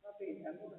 Va bene, allora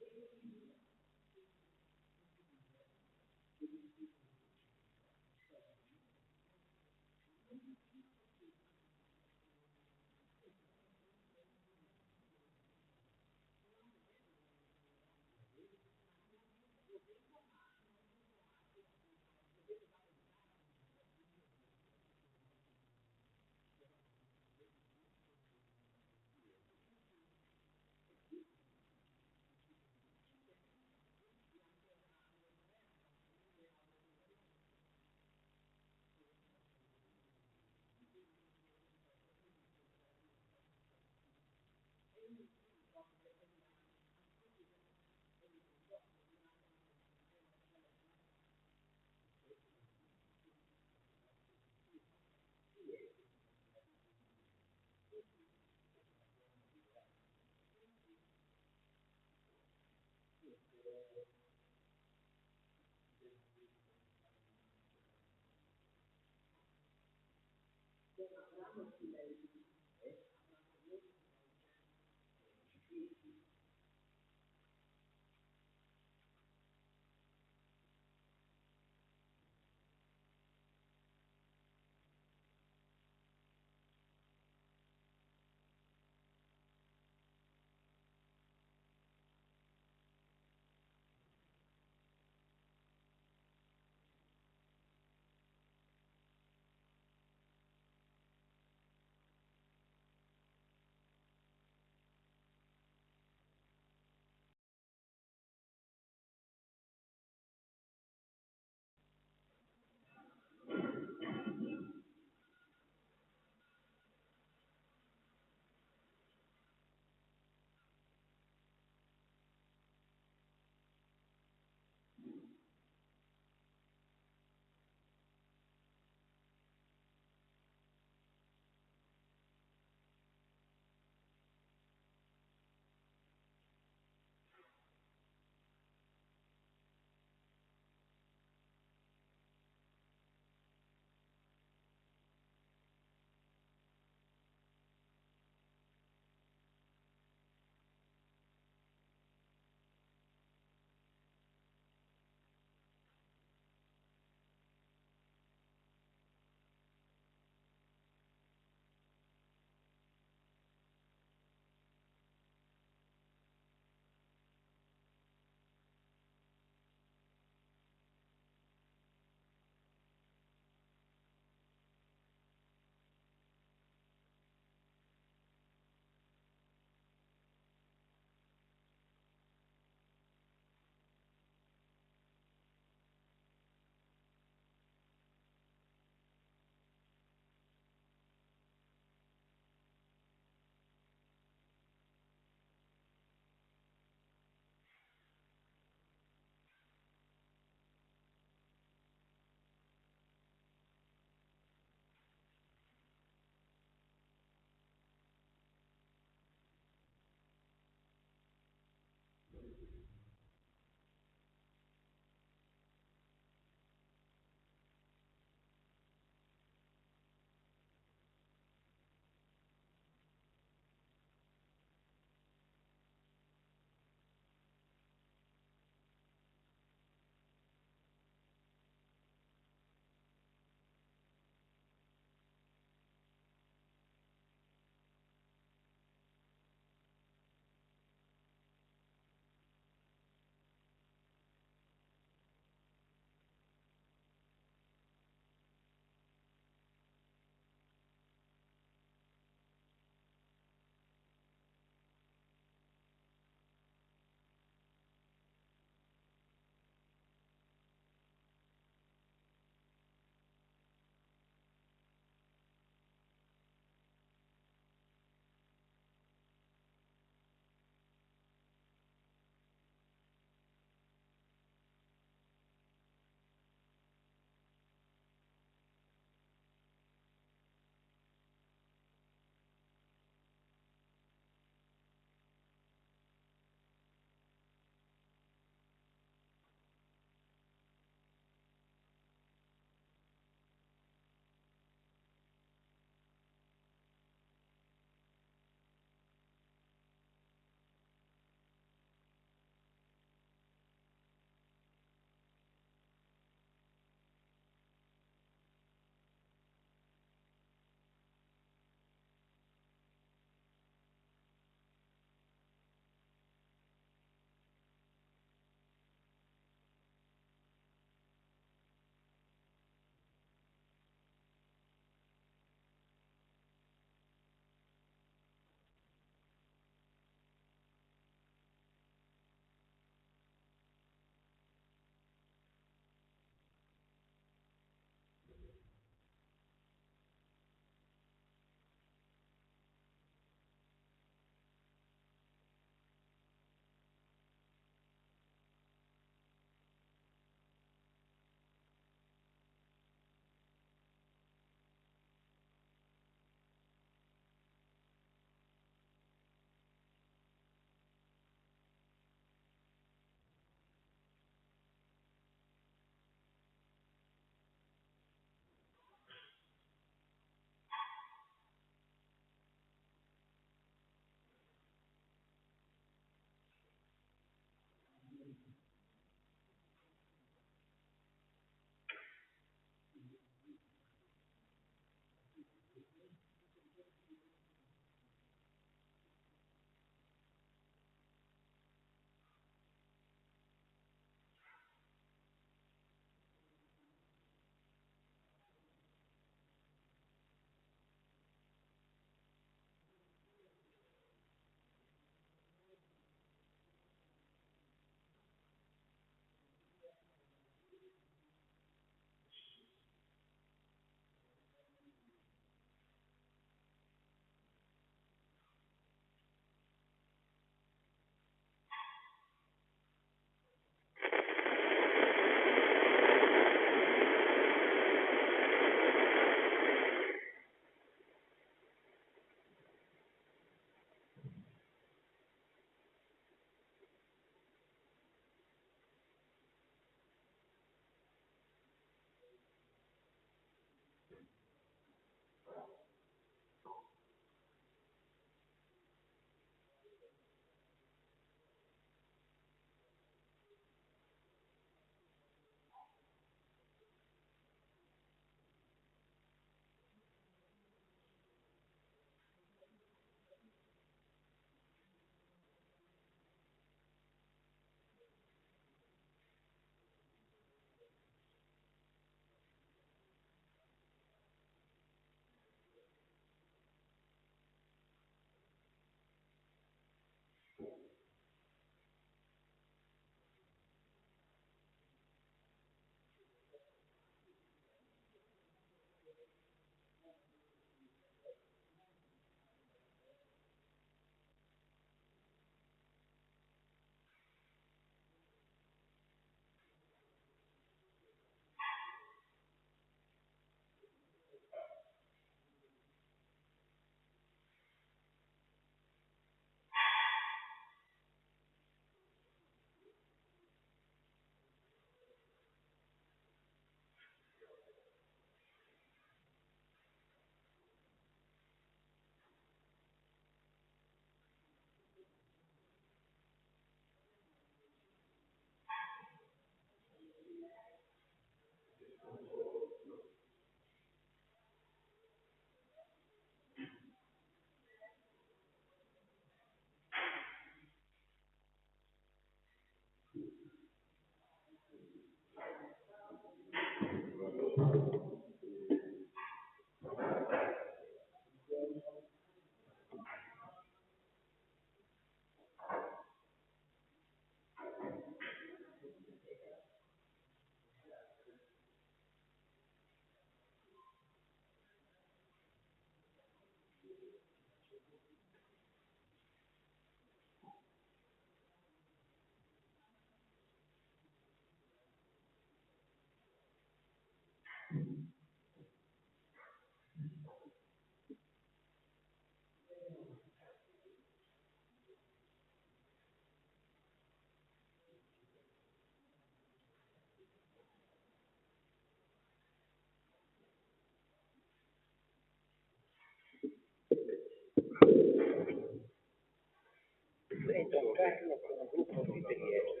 Giancarlo con un gruppo di Trieste.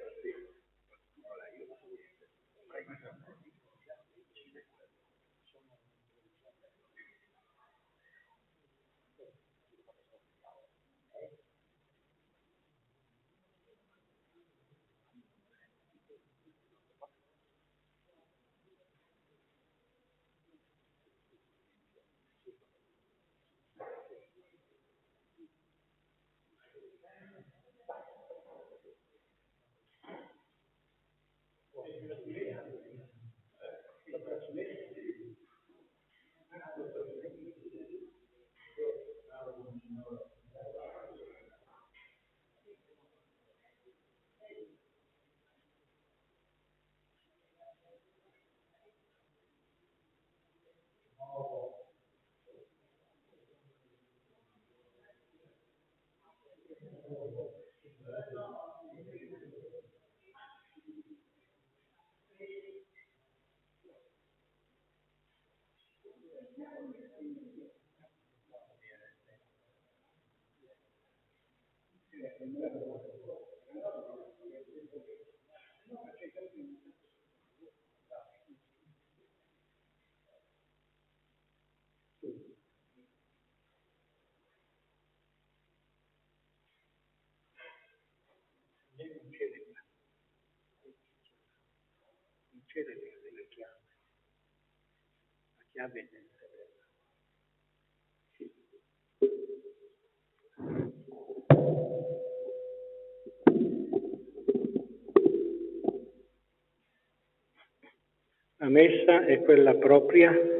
Non celebra la chiave del La messa è quella propria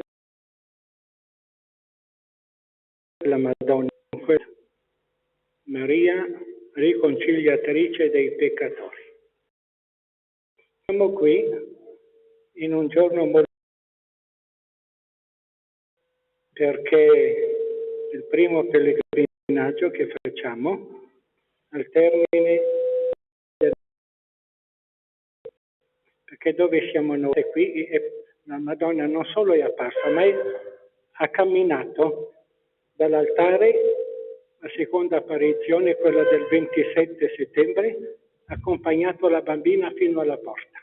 della Madonna, Maria riconciliatrice dei peccatori. Siamo qui in un giorno molto perché il primo pellegrinaggio che facciamo al termine perché dove siamo noi qui la Madonna non solo è apparsa ma ha camminato dall'altare, la seconda apparizione, quella del 27 settembre, ha accompagnato la bambina fino alla porta.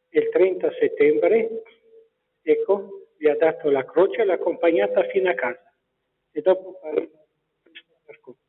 E il 30 settembre, ecco, gli ha dato la croce e l'ha accompagnata fino a casa. E dopo faremo questo percorso.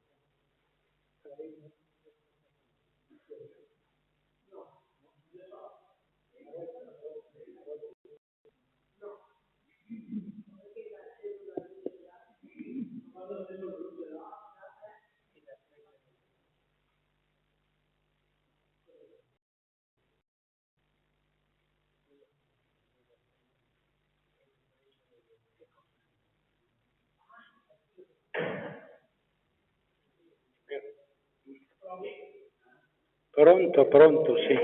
Pronto, sì.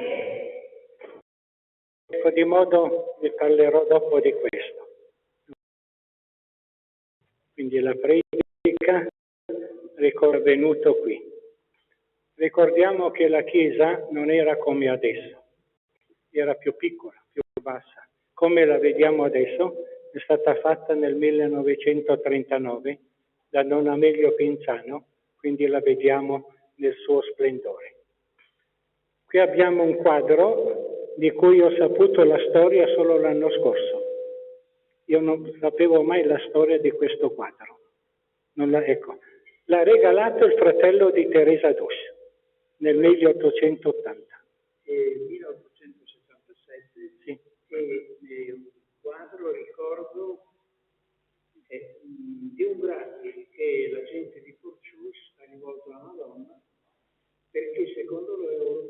Ecco, di modo vi parlerò dopo di questo. Quindi la predica è venuto qui. Ricordiamo che la Chiesa non era come adesso, era più piccola, più bassa. Come la vediamo adesso è stata fatta nel 1939 da Don Amelio Pinzano, quindi la vediamo nel suo splendore. Qui abbiamo un quadro di cui ho saputo la storia solo l'anno scorso. Io non sapevo mai la storia di questo quadro. Ecco, l'ha regalato il fratello di Teresa d'Us nel 1880. 1877, sì. E il quadro, ricordo, di un grazie che la gente di Porcius ha rivolto alla Madonna, perché secondo loro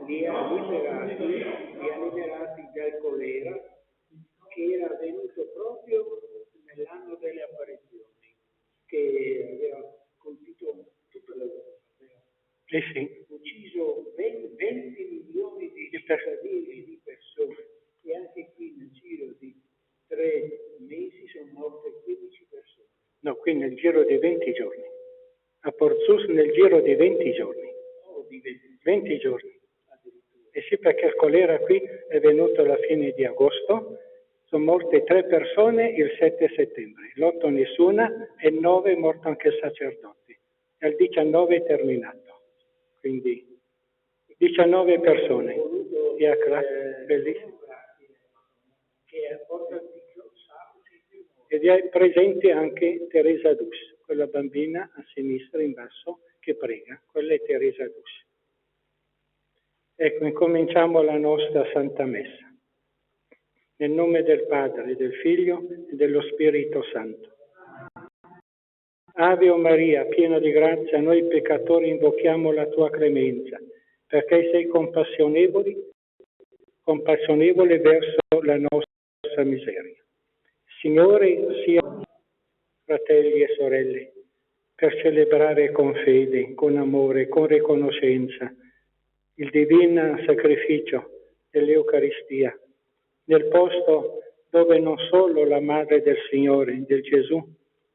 li ha liberati dal colera che era avvenuto proprio nell'anno delle apparizioni, che aveva colpito tutta l'Europa. Sì. Ucciso 20 milioni di cittadini, di persone, e anche qui nel giro di 3 mesi sono morte 15 persone. No, qui nel giro di 20 giorni. A Porzus nel giro di 20 giorni. Oh, di 20 giorni. E sì, perché il colera qui è venuto alla fine di agosto, sono morte 3 persone il 7 settembre, l'8 nessuna e il 9 è morto anche il sacerdote. E il 19 è terminato. Quindi 19 persone. E a bellissimo. Ed è presente anche Teresa d'Us, quella bambina a sinistra in basso che prega, quella è Teresa d'Us. Ecco, incominciamo la nostra Santa Messa. Nel nome del Padre, del Figlio e dello Spirito Santo. Ave o Maria, piena di grazia, noi peccatori invochiamo la tua clemenza, perché sei compassionevole verso la nostra miseria. Signore sia fratelli e sorelle, per celebrare con fede, con amore, con riconoscenza il divino sacrificio dell'Eucaristia, nel posto dove non solo la Madre del Signore, del Gesù,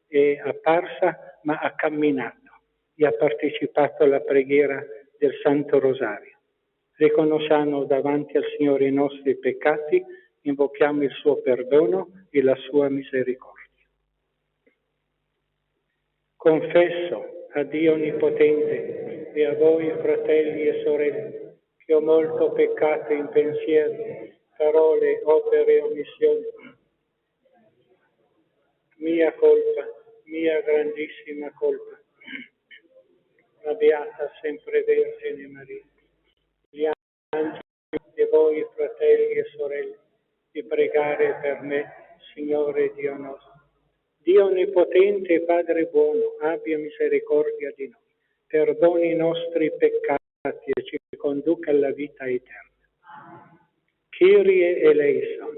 è apparsa, ma ha camminato e ha partecipato alla preghiera del Santo Rosario. Riconosciamo davanti al Signore i nostri peccati, invochiamo il suo perdono e la sua misericordia. Confesso a Dio Onnipotente e a voi, fratelli e sorelle, che ho molto peccato in pensiero, parole, opere e omissioni. Mia colpa, mia grandissima colpa. la Beata sempre Vergine Maria, gli angeli e voi fratelli e sorelle, di pregare per me, Signore Dio nostro. Dio Onnipotente e Padre buono, abbia misericordia di noi, perdoni i nostri peccati e ci conduca alla vita eterna. Kyrie eleison,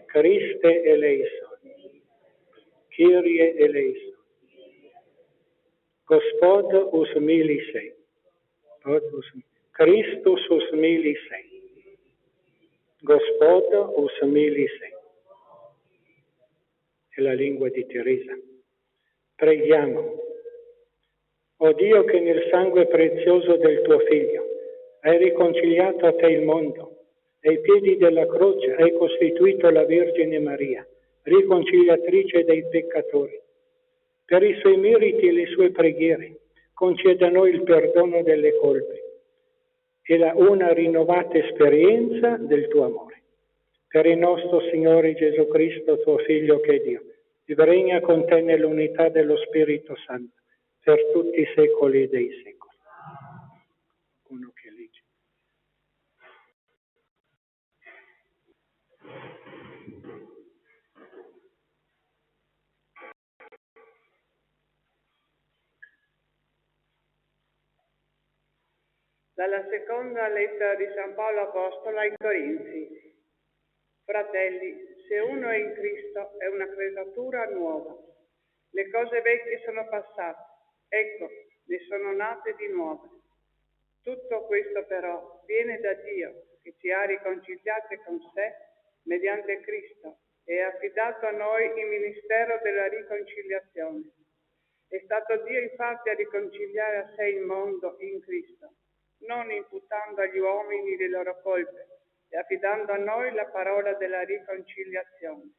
Christe eleison, Kyrie eleison, Gospod usmilise, Christus usmilise, Gospod usmilise. È la lingua di Teresa. Preghiamo. O Dio, che nel sangue prezioso del tuo Figlio hai riconciliato a te il mondo, ai piedi della croce hai costituito la Vergine Maria, riconciliatrice dei peccatori. Per i suoi meriti e le sue preghiere, conceda a noi il perdono delle colpe e una rinnovata esperienza del tuo amore. Per il nostro Signore Gesù Cristo, tuo Figlio che è Dio, vive e regna con te nell'unità dello Spirito Santo, per tutti i secoli dei secoli. Uno che legge. Dalla seconda lettera di San Paolo Apostolo ai Corinzi. Fratelli, se uno è in Cristo è una creatura nuova. Le cose vecchie sono passate, ecco, ne sono nate di nuove. Tutto questo però viene da Dio, che ci ha riconciliati con sé mediante Cristo e ha affidato a noi il ministero della riconciliazione. È stato Dio infatti a riconciliare a sé il mondo in Cristo, non imputando agli uomini le loro colpe, e affidando a noi la parola della riconciliazione.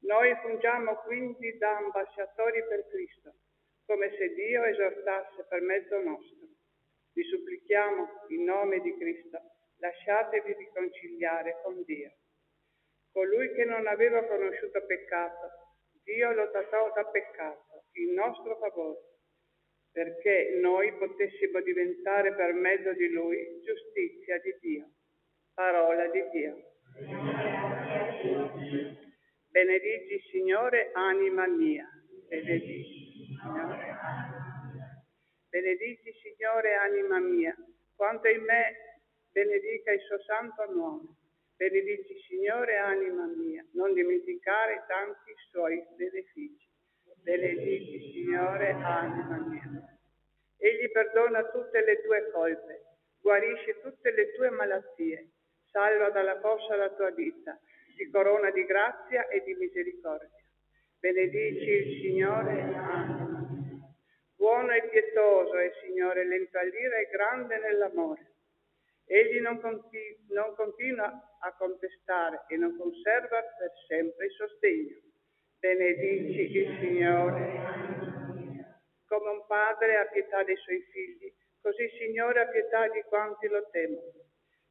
Noi fungiamo quindi da ambasciatori per Cristo, come se Dio esortasse per mezzo nostro. Vi supplichiamo, in nome di Cristo, lasciatevi riconciliare con Dio. Colui che non aveva conosciuto peccato, Dio lo trattò da peccato, in nostro favore, perché noi potessimo diventare per mezzo di Lui giustizia di Dio. Parola di Dio. Benedici, Signore, anima mia. Benedici, Signore, anima mia. Benedici, Signore, anima mia. Quanto in me, benedica il suo santo nome. Benedici, Signore, anima mia. Non dimenticare tanti suoi benefici. Benedici, Signore, anima mia. Egli perdona tutte le tue colpe, guarisce tutte le tue malattie, salva dalla fossa la tua vita, ti corona di grazia e di misericordia. Benedici il Signore, anima mia. Buono e pietoso è il Signore, lento all'ira e grande nell'amore. Egli non continua a contestare e non conserva per sempre il sostegno. Benedici il Signore, anima mia. Come un padre ha pietà dei suoi figli, così il Signore ha pietà di quanti lo temono,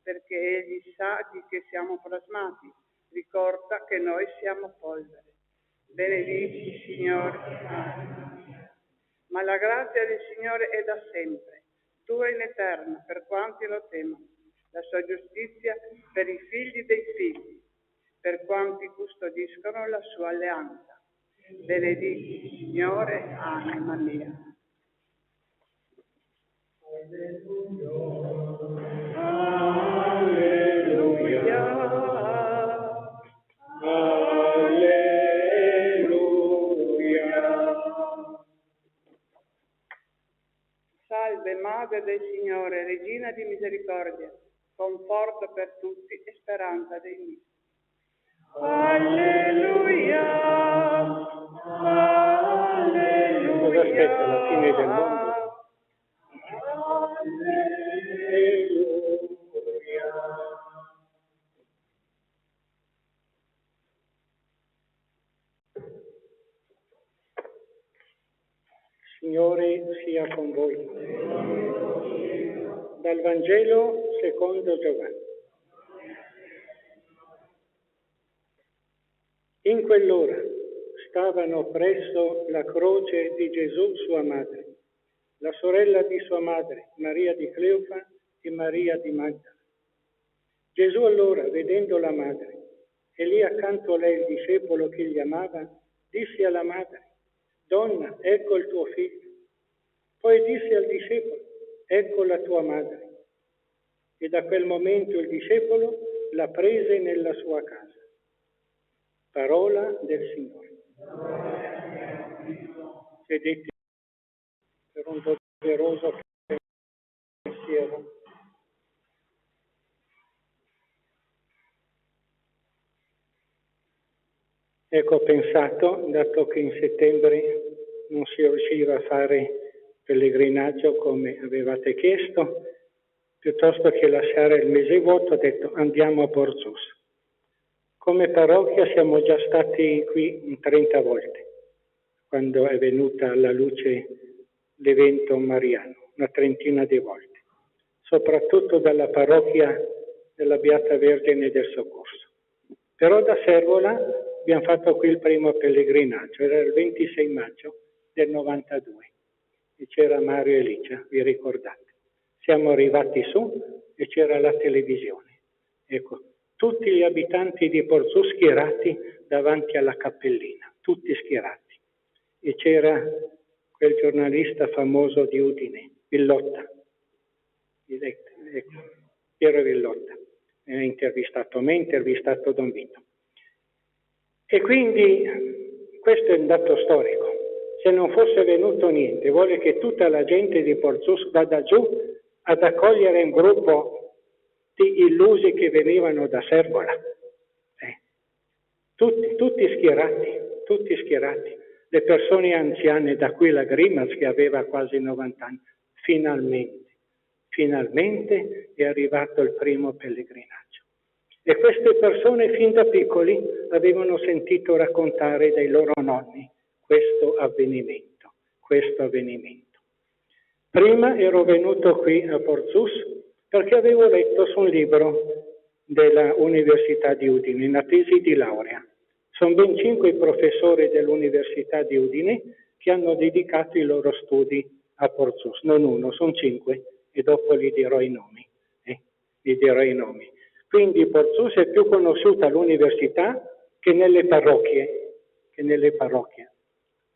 perché Egli sa di che siamo plasmati, ricorda che noi siamo polvere. Benedici, Signore, anima mia. Ma la grazia del Signore è da sempre, dura in eterno per quanti lo temono, la sua giustizia per i figli dei figli, per quanti custodiscono la sua alleanza. Benedici, Signore, anima mia. Alleluia. Alleluia. Salve, Madre del Signore, Regina di misericordia, conforto per tutti e speranza dei miei. Alleluia. Alleluia. Cosa aspetta la fine del mondo? Alleluia. Signore sia con voi. Dal Vangelo secondo Giovanni. In quell'ora stavano presso la croce di Gesù sua madre la sorella di sua madre, Maria di Cleofa e Maria di Magdala. Gesù allora, vedendo la madre, e lì accanto a lei il discepolo che gli amava, disse alla madre: Donna, ecco il tuo figlio. Poi disse al discepolo: ecco la tua madre. E da quel momento il discepolo la prese nella sua casa. Parola del Signore. Sedete per un doveroso pensiero. Ecco, ho pensato, dato che in settembre non si riusciva a fare pellegrinaggio come avevate chiesto, piuttosto che lasciare il mese vuoto, ho detto andiamo a Borzus. Come parrocchia siamo già stati qui 30 volte, quando è venuta alla luce l'evento mariano, una trentina di volte, soprattutto dalla parrocchia della Beata Vergine del Soccorso. Però da Servola abbiamo fatto qui il primo pellegrinaggio, era il 26 maggio del 92 e c'era Mario e Licia, vi ricordate? Siamo arrivati su e c'era la televisione. Ecco, tutti gli abitanti di Porzù schierati davanti alla cappellina, tutti schierati. E c'era quel giornalista famoso di Udine, Villotta, ecco, Piero Villotta. Ha intervistato me, ha intervistato Don Vito. E quindi questo è un dato storico. Se non fosse venuto niente, vuole che tutta la gente di Porzus vada giù ad accogliere un gruppo di illusi che venivano da Servola. Tutti schierati. Le persone anziane, da qui la Grimas che aveva quasi 90 anni. Finalmente è arrivato il primo pellegrinaggio. E queste persone fin da piccoli avevano sentito raccontare dai loro nonni questo avvenimento. Prima ero venuto qui a Porzus perché avevo letto su un libro della Università di Udine, una tesi di laurea. Sono ben 5 i professori dell'Università di Udine che hanno dedicato i loro studi a Porzus, non uno, sono 5 e dopo gli dirò i nomi. Quindi Porzus è più conosciuta all'università che nelle parrocchie.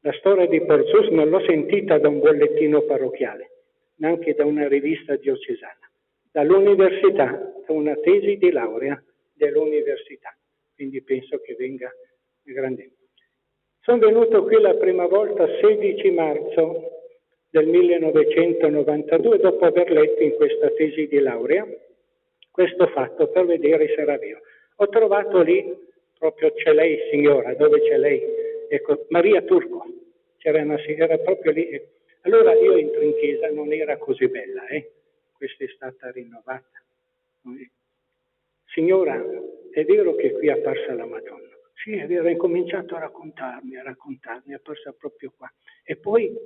La storia di Porzus non l'ho sentita da un bollettino parrocchiale, neanche da una rivista diocesana, dall'università, da una tesi di laurea dell'università. Quindi penso che venga grande. Sono venuto qui la prima volta 16 marzo del 1992, dopo aver letto in questa tesi di laurea questo fatto per vedere se era vero. Ho trovato lì, proprio c'è lei signora, dove c'è lei? Ecco, Maria Turco, c'era una signora proprio lì. Allora io entro in chiesa, non era così bella, questa è stata rinnovata. Signora, è vero che qui è apparsa la Madonna? Sì, è vero, ha incominciato a raccontarmi, è apparsa proprio qua. E poi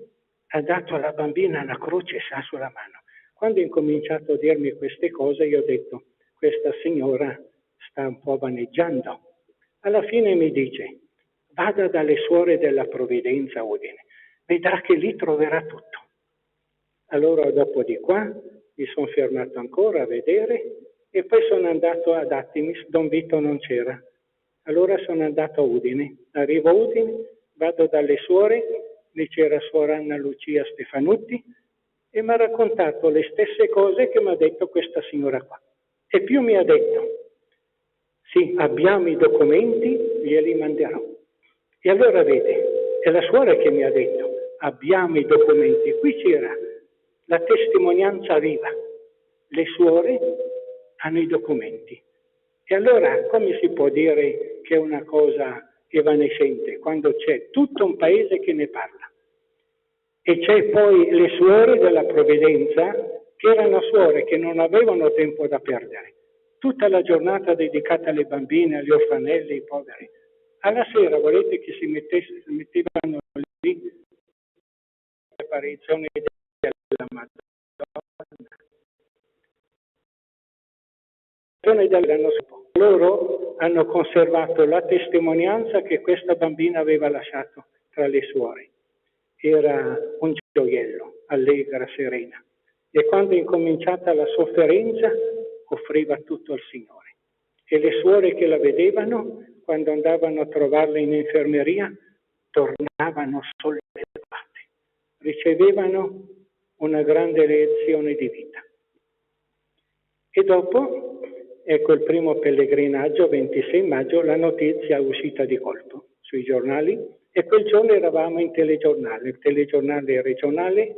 ha dato alla bambina una croce e sa sulla mano. Quando ha incominciato a dirmi queste cose, io ho detto, questa signora sta un po' vaneggiando. Alla fine mi dice, vada dalle suore della Provvidenza Udine, vedrà che lì troverà tutto. Allora dopo di qua mi sono fermato ancora a vedere e poi sono andato ad Attimis, Don Vito non c'era. Allora sono andato a Udine, arrivo a Udine, vado dalle suore, lì c'era suora Anna Lucia Stefanutti e mi ha raccontato le stesse cose che mi ha detto questa signora qua. E più mi ha detto, sì, abbiamo i documenti, glieli manderò. E allora vede, è la suora che mi ha detto, abbiamo i documenti. Qui c'era la testimonianza viva. Le suore hanno i documenti. E allora come si può dire che è una cosa evanescente quando c'è tutto un paese che ne parla? E c'è poi le suore della Provvidenza, che erano suore che non avevano tempo da perdere. Tutta la giornata dedicata alle bambine, agli orfanelli, ai poveri. Alla sera volete che si mettevano lì l'apparizione della Madonna. Loro hanno conservato la testimonianza che questa bambina aveva lasciato tra le suore. era un gioiello, allegra, serena. E quando è incominciata la sofferenza, offriva tutto al Signore. E le suore che la vedevano, quando andavano a trovarla in infermeria, tornavano sollevate, ricevevano una grande lezione di vita. E dopo, ecco il primo pellegrinaggio, 26 maggio, la notizia è uscita di colpo sui giornali e quel giorno eravamo in telegiornale, il telegiornale regionale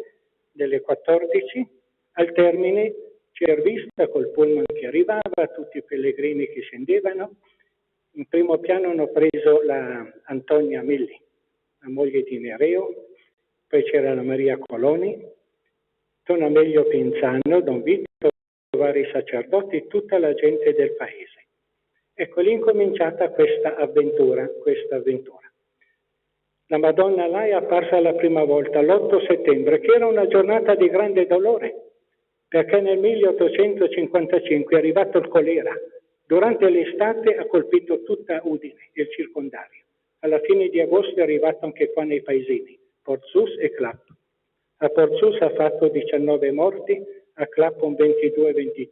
delle 14, al termine c'era vista col pullman che arrivava, tutti i pellegrini che scendevano. In primo piano hanno preso la Antonia Milli, la moglie di Nereo, poi c'era la Maria Coloni, Don Amelio Pinzano, Don Vito, vari sacerdoti, tutta la gente del paese. Ecco, lì è incominciata questa avventura. La Madonna là è apparsa la prima volta, l'8 settembre, che era una giornata di grande dolore, perché nel 1855 è arrivato il colera. Durante l'estate ha colpito tutta Udine e il circondario. Alla fine di agosto è arrivato anche qua nei paesini, Porzus e Clap. A Porzus ha fatto 19 morti, a Clap un 22-23,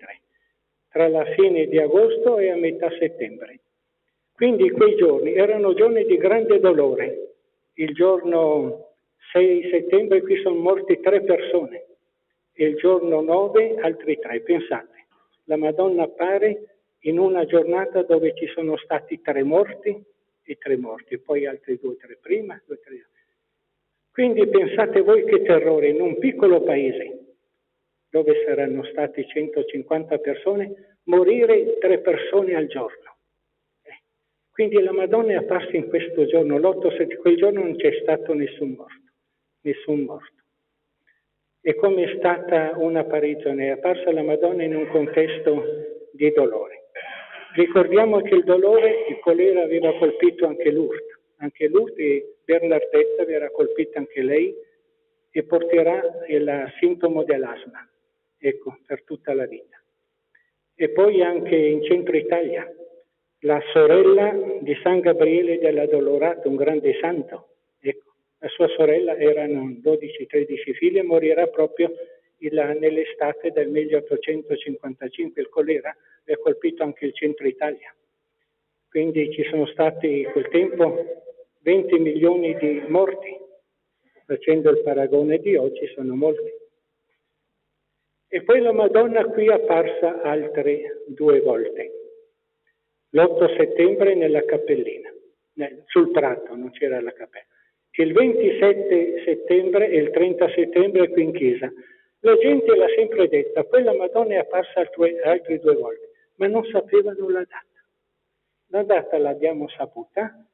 tra la fine di agosto e a metà settembre. Quindi quei giorni erano giorni di grande dolore. Il giorno 6 settembre qui sono morti 3 persone e il giorno 9 altri 3. Pensate, la Madonna appare in una giornata dove ci sono stati 3 morti e 3 morti, poi altri 2 o 3 prima, 2 o 3. Quindi pensate voi che terrore in un piccolo paese dove saranno stati 150 persone, morire 3 persone al giorno. Quindi la Madonna è apparsa in questo giorno, l'8 quel giorno non c'è stato nessun morto. E come è stata un'apparizione? È apparsa la Madonna in un contesto di dolore. Ricordiamo che il dolore, il colera aveva colpito anche Lourdes e Bernardetta verrà colpita anche lei e porterà il sintomo dell'asma, ecco, per tutta la vita. E poi anche in centro Italia, la sorella di San Gabriele dell'Addolorato, un grande santo, ecco, la sua sorella erano 12-13 figli e morirà proprio nell'estate del 1855. Il colera ha colpito anche il centro Italia. Quindi ci sono stati in quel tempo 20 milioni di morti, facendo il paragone di oggi sono molti. E poi la Madonna qui è apparsa altre 2 volte. L'8 settembre nella cappellina, sul prato, non c'era la cappella. Il 27 settembre e il 30 settembre qui in chiesa. La gente l'ha sempre detta, poi la Madonna è apparsa altre 2 volte, ma non sapevano la data. La data l'abbiamo saputa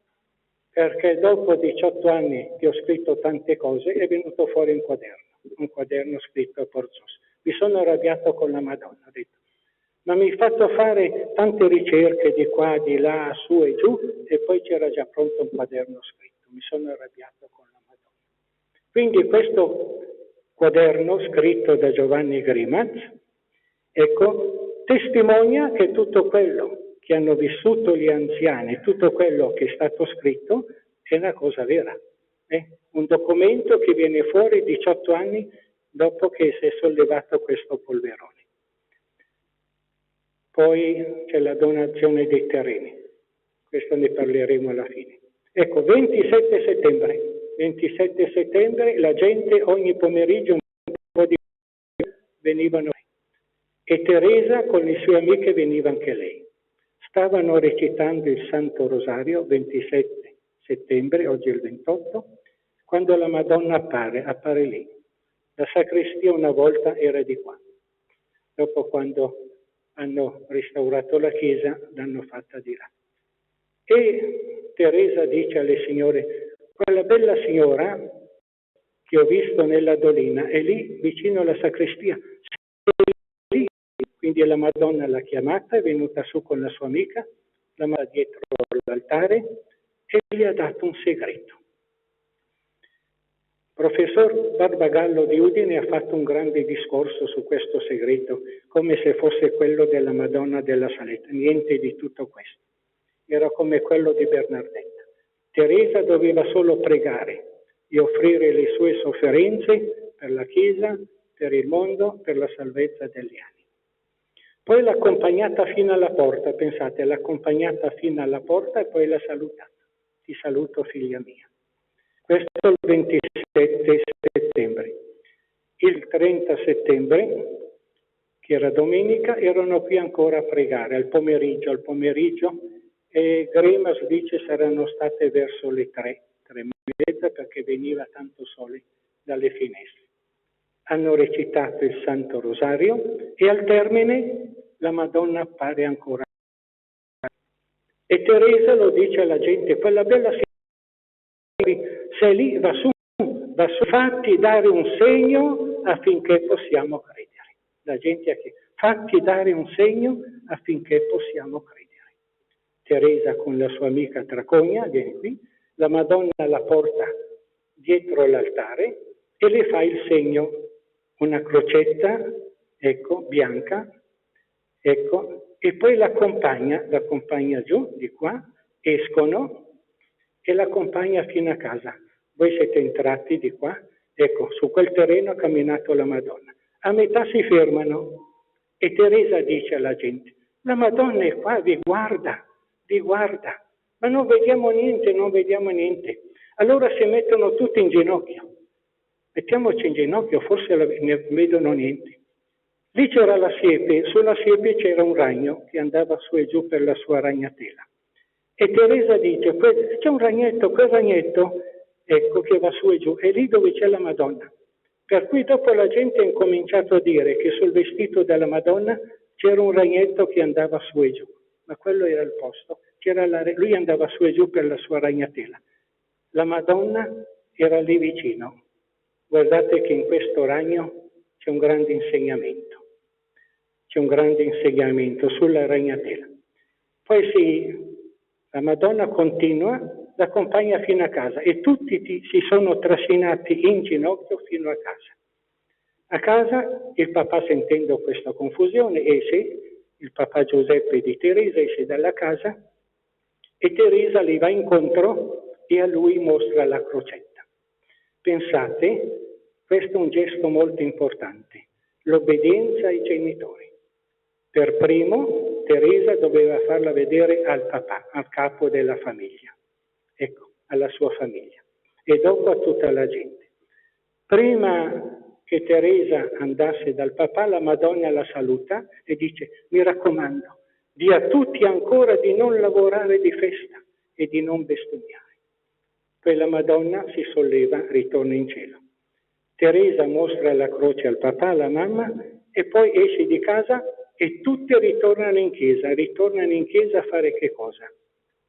perché dopo 18 anni che ho scritto tante cose è venuto fuori un quaderno scritto a Porzus. Mi sono arrabbiato con la Madonna, ho detto, ma mi ha fatto fare tante ricerche di qua, di là, su e giù, e poi c'era già pronto un quaderno scritto. Mi sono arrabbiato con la Madonna. Quindi questo quaderno scritto da Giovanni Grimaz, ecco, testimonia che tutto quello che hanno vissuto gli anziani, tutto quello che è stato scritto è una cosa vera. Un documento che viene fuori 18 anni dopo che si è sollevato questo polverone. Poi c'è la donazione dei terreni, questo ne parleremo alla fine. Ecco, 27 settembre la gente ogni pomeriggio un po' di venivano e Teresa con le sue amiche veniva anche lei. Stavano recitando il Santo Rosario, 27 settembre, oggi è il 28, quando la Madonna appare lì. La sacrestia una volta era di qua, dopo quando hanno restaurato la chiesa, l'hanno fatta di là. E Teresa dice alle signore, quella bella signora che ho visto nella dolina è lì vicino alla sacrestia. Lì. Quindi la Madonna l'ha chiamata, è venuta su con la sua amica, la manda dietro all'altare e gli ha dato un segreto. Professor Barbagallo di Udine ha fatto un grande discorso su questo segreto, come se fosse quello della Madonna della Saletta. Niente di tutto questo. Era come quello di Bernardetta. Teresa doveva solo pregare di offrire le sue sofferenze per la Chiesa, per il mondo, per la salvezza degli animi. Poi l'ha accompagnata fino alla porta, pensate, l'ha accompagnata fino alla porta e poi l'ha salutata. Ti saluto, figlia mia. Questo è il 27 settembre. Il 30 settembre, che era domenica, erano qui ancora a pregare, al pomeriggio, e Gremas dice saranno state verso le 3:30, perché veniva tanto sole dalle finestre. Hanno recitato il Santo Rosario e al termine la Madonna appare ancora. E Teresa lo dice alla gente, quella bella signora, se lì va su, fatti dare un segno affinché possiamo credere. La gente ha chiesto, fatti dare un segno affinché possiamo credere. Teresa con la sua amica Traconia viene qui, la Madonna la porta dietro l'altare e le fa il segno, una crocetta, ecco, bianca, ecco, e poi l'accompagna giù, di qua, escono e l'accompagna fino a casa. Voi siete entrati di qua, ecco, su quel terreno ha camminato la Madonna. A metà si fermano e Teresa dice alla gente, la Madonna è qua, vi guarda, ma non vediamo niente. Allora si mettono tutti in ginocchio. Mettiamoci in ginocchio, forse ne vedono niente. Lì c'era la siepe, sulla siepe c'era un ragno che andava su e giù per la sua ragnatela. E Teresa dice, c'è un ragnetto, quel ragnetto, ecco, che va su e giù, è lì dove c'è la Madonna. Per cui dopo la gente ha incominciato a dire che sul vestito della Madonna c'era un ragnetto che andava su e giù, ma quello era il posto, lui andava su e giù per la sua ragnatela. La Madonna era lì vicino. Guardate che in questo ragno c'è un grande insegnamento sulla ragnatela. Poi la Madonna continua, l'accompagna fino a casa e tutti si sono trascinati in ginocchio fino a casa. A casa il papà, sentendo questa confusione, il papà Giuseppe di Teresa esce dalla casa e Teresa gli va incontro e a lui mostra la crocetta. Pensate, questo è un gesto molto importante, l'obbedienza ai genitori. Per primo Teresa doveva farla vedere al papà, al capo della famiglia, ecco, alla sua famiglia, e dopo a tutta la gente. Prima che Teresa andasse dal papà, la Madonna la saluta e dice, mi raccomando, di a tutti ancora di non lavorare di festa e di non bestemmiare. Poi la Madonna si solleva, ritorna in cielo. Teresa mostra la croce al papà, alla mamma, e poi esce di casa e tutti ritornano in chiesa a fare che cosa?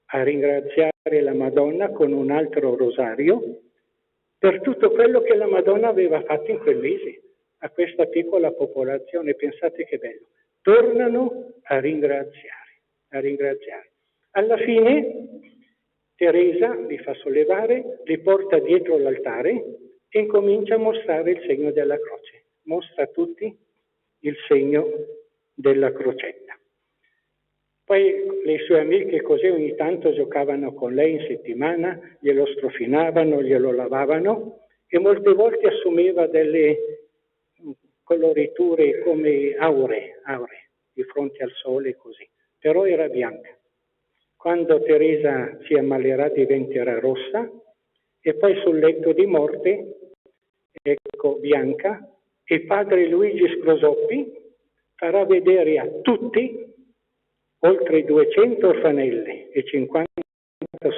A ringraziare la Madonna con un altro rosario per tutto quello che la Madonna aveva fatto in quel mese a questa piccola popolazione. Pensate che bello. Tornano a ringraziare. Alla fine Teresa li fa sollevare, li porta dietro l'altare e incomincia a mostrare il segno della croce. Mostra a tutti il segno della crocetta. Poi le sue amiche così ogni tanto giocavano con lei in settimana, glielo strofinavano, glielo lavavano e molte volte assumeva delle coloriture come auree di fronte al sole così, però era bianca. Quando Teresa si ammalerà diventerà rossa e poi sul letto di morte, ecco, bianca, e padre Luigi Scrosoppi farà vedere a tutti, oltre 200 orfanelle e 50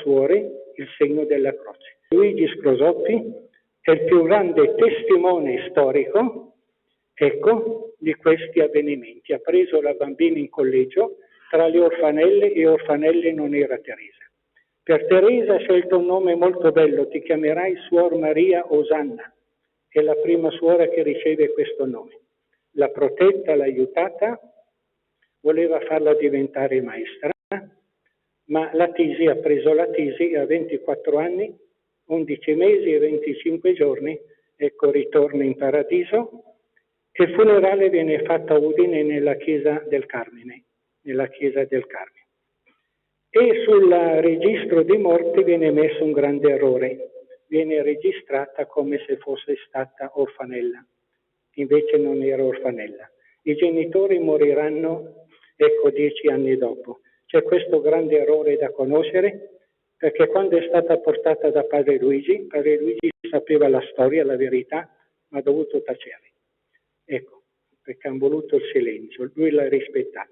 suore, il segno della croce. Luigi Scrosoppi è il più grande testimone storico, ecco, di questi avvenimenti. Ha preso la bambina in collegio tra le orfanelle e orfanelle non era Teresa. Per Teresa ha scelto un nome molto bello, ti chiamerai Suor Maria Osanna, è la prima suora che riceve questo nome. L'ha protetta, l'ha aiutata, voleva farla diventare maestra, ma ha preso la tisi e a 24 anni, 11 mesi e 25 giorni, ecco, ritorna in paradiso e il funerale viene fatto a Udine nella chiesa del Carmine. E sul registro di morte viene messo un grande errore. viene registrata come se fosse stata orfanella. Invece non era orfanella. I genitori moriranno, ecco, 10 anni dopo. C'è questo grande errore da conoscere, perché quando è stata portata da padre Luigi sapeva la storia, la verità, ma ha dovuto tacere. Ecco, perché hanno voluto il silenzio, lui l'ha rispettato.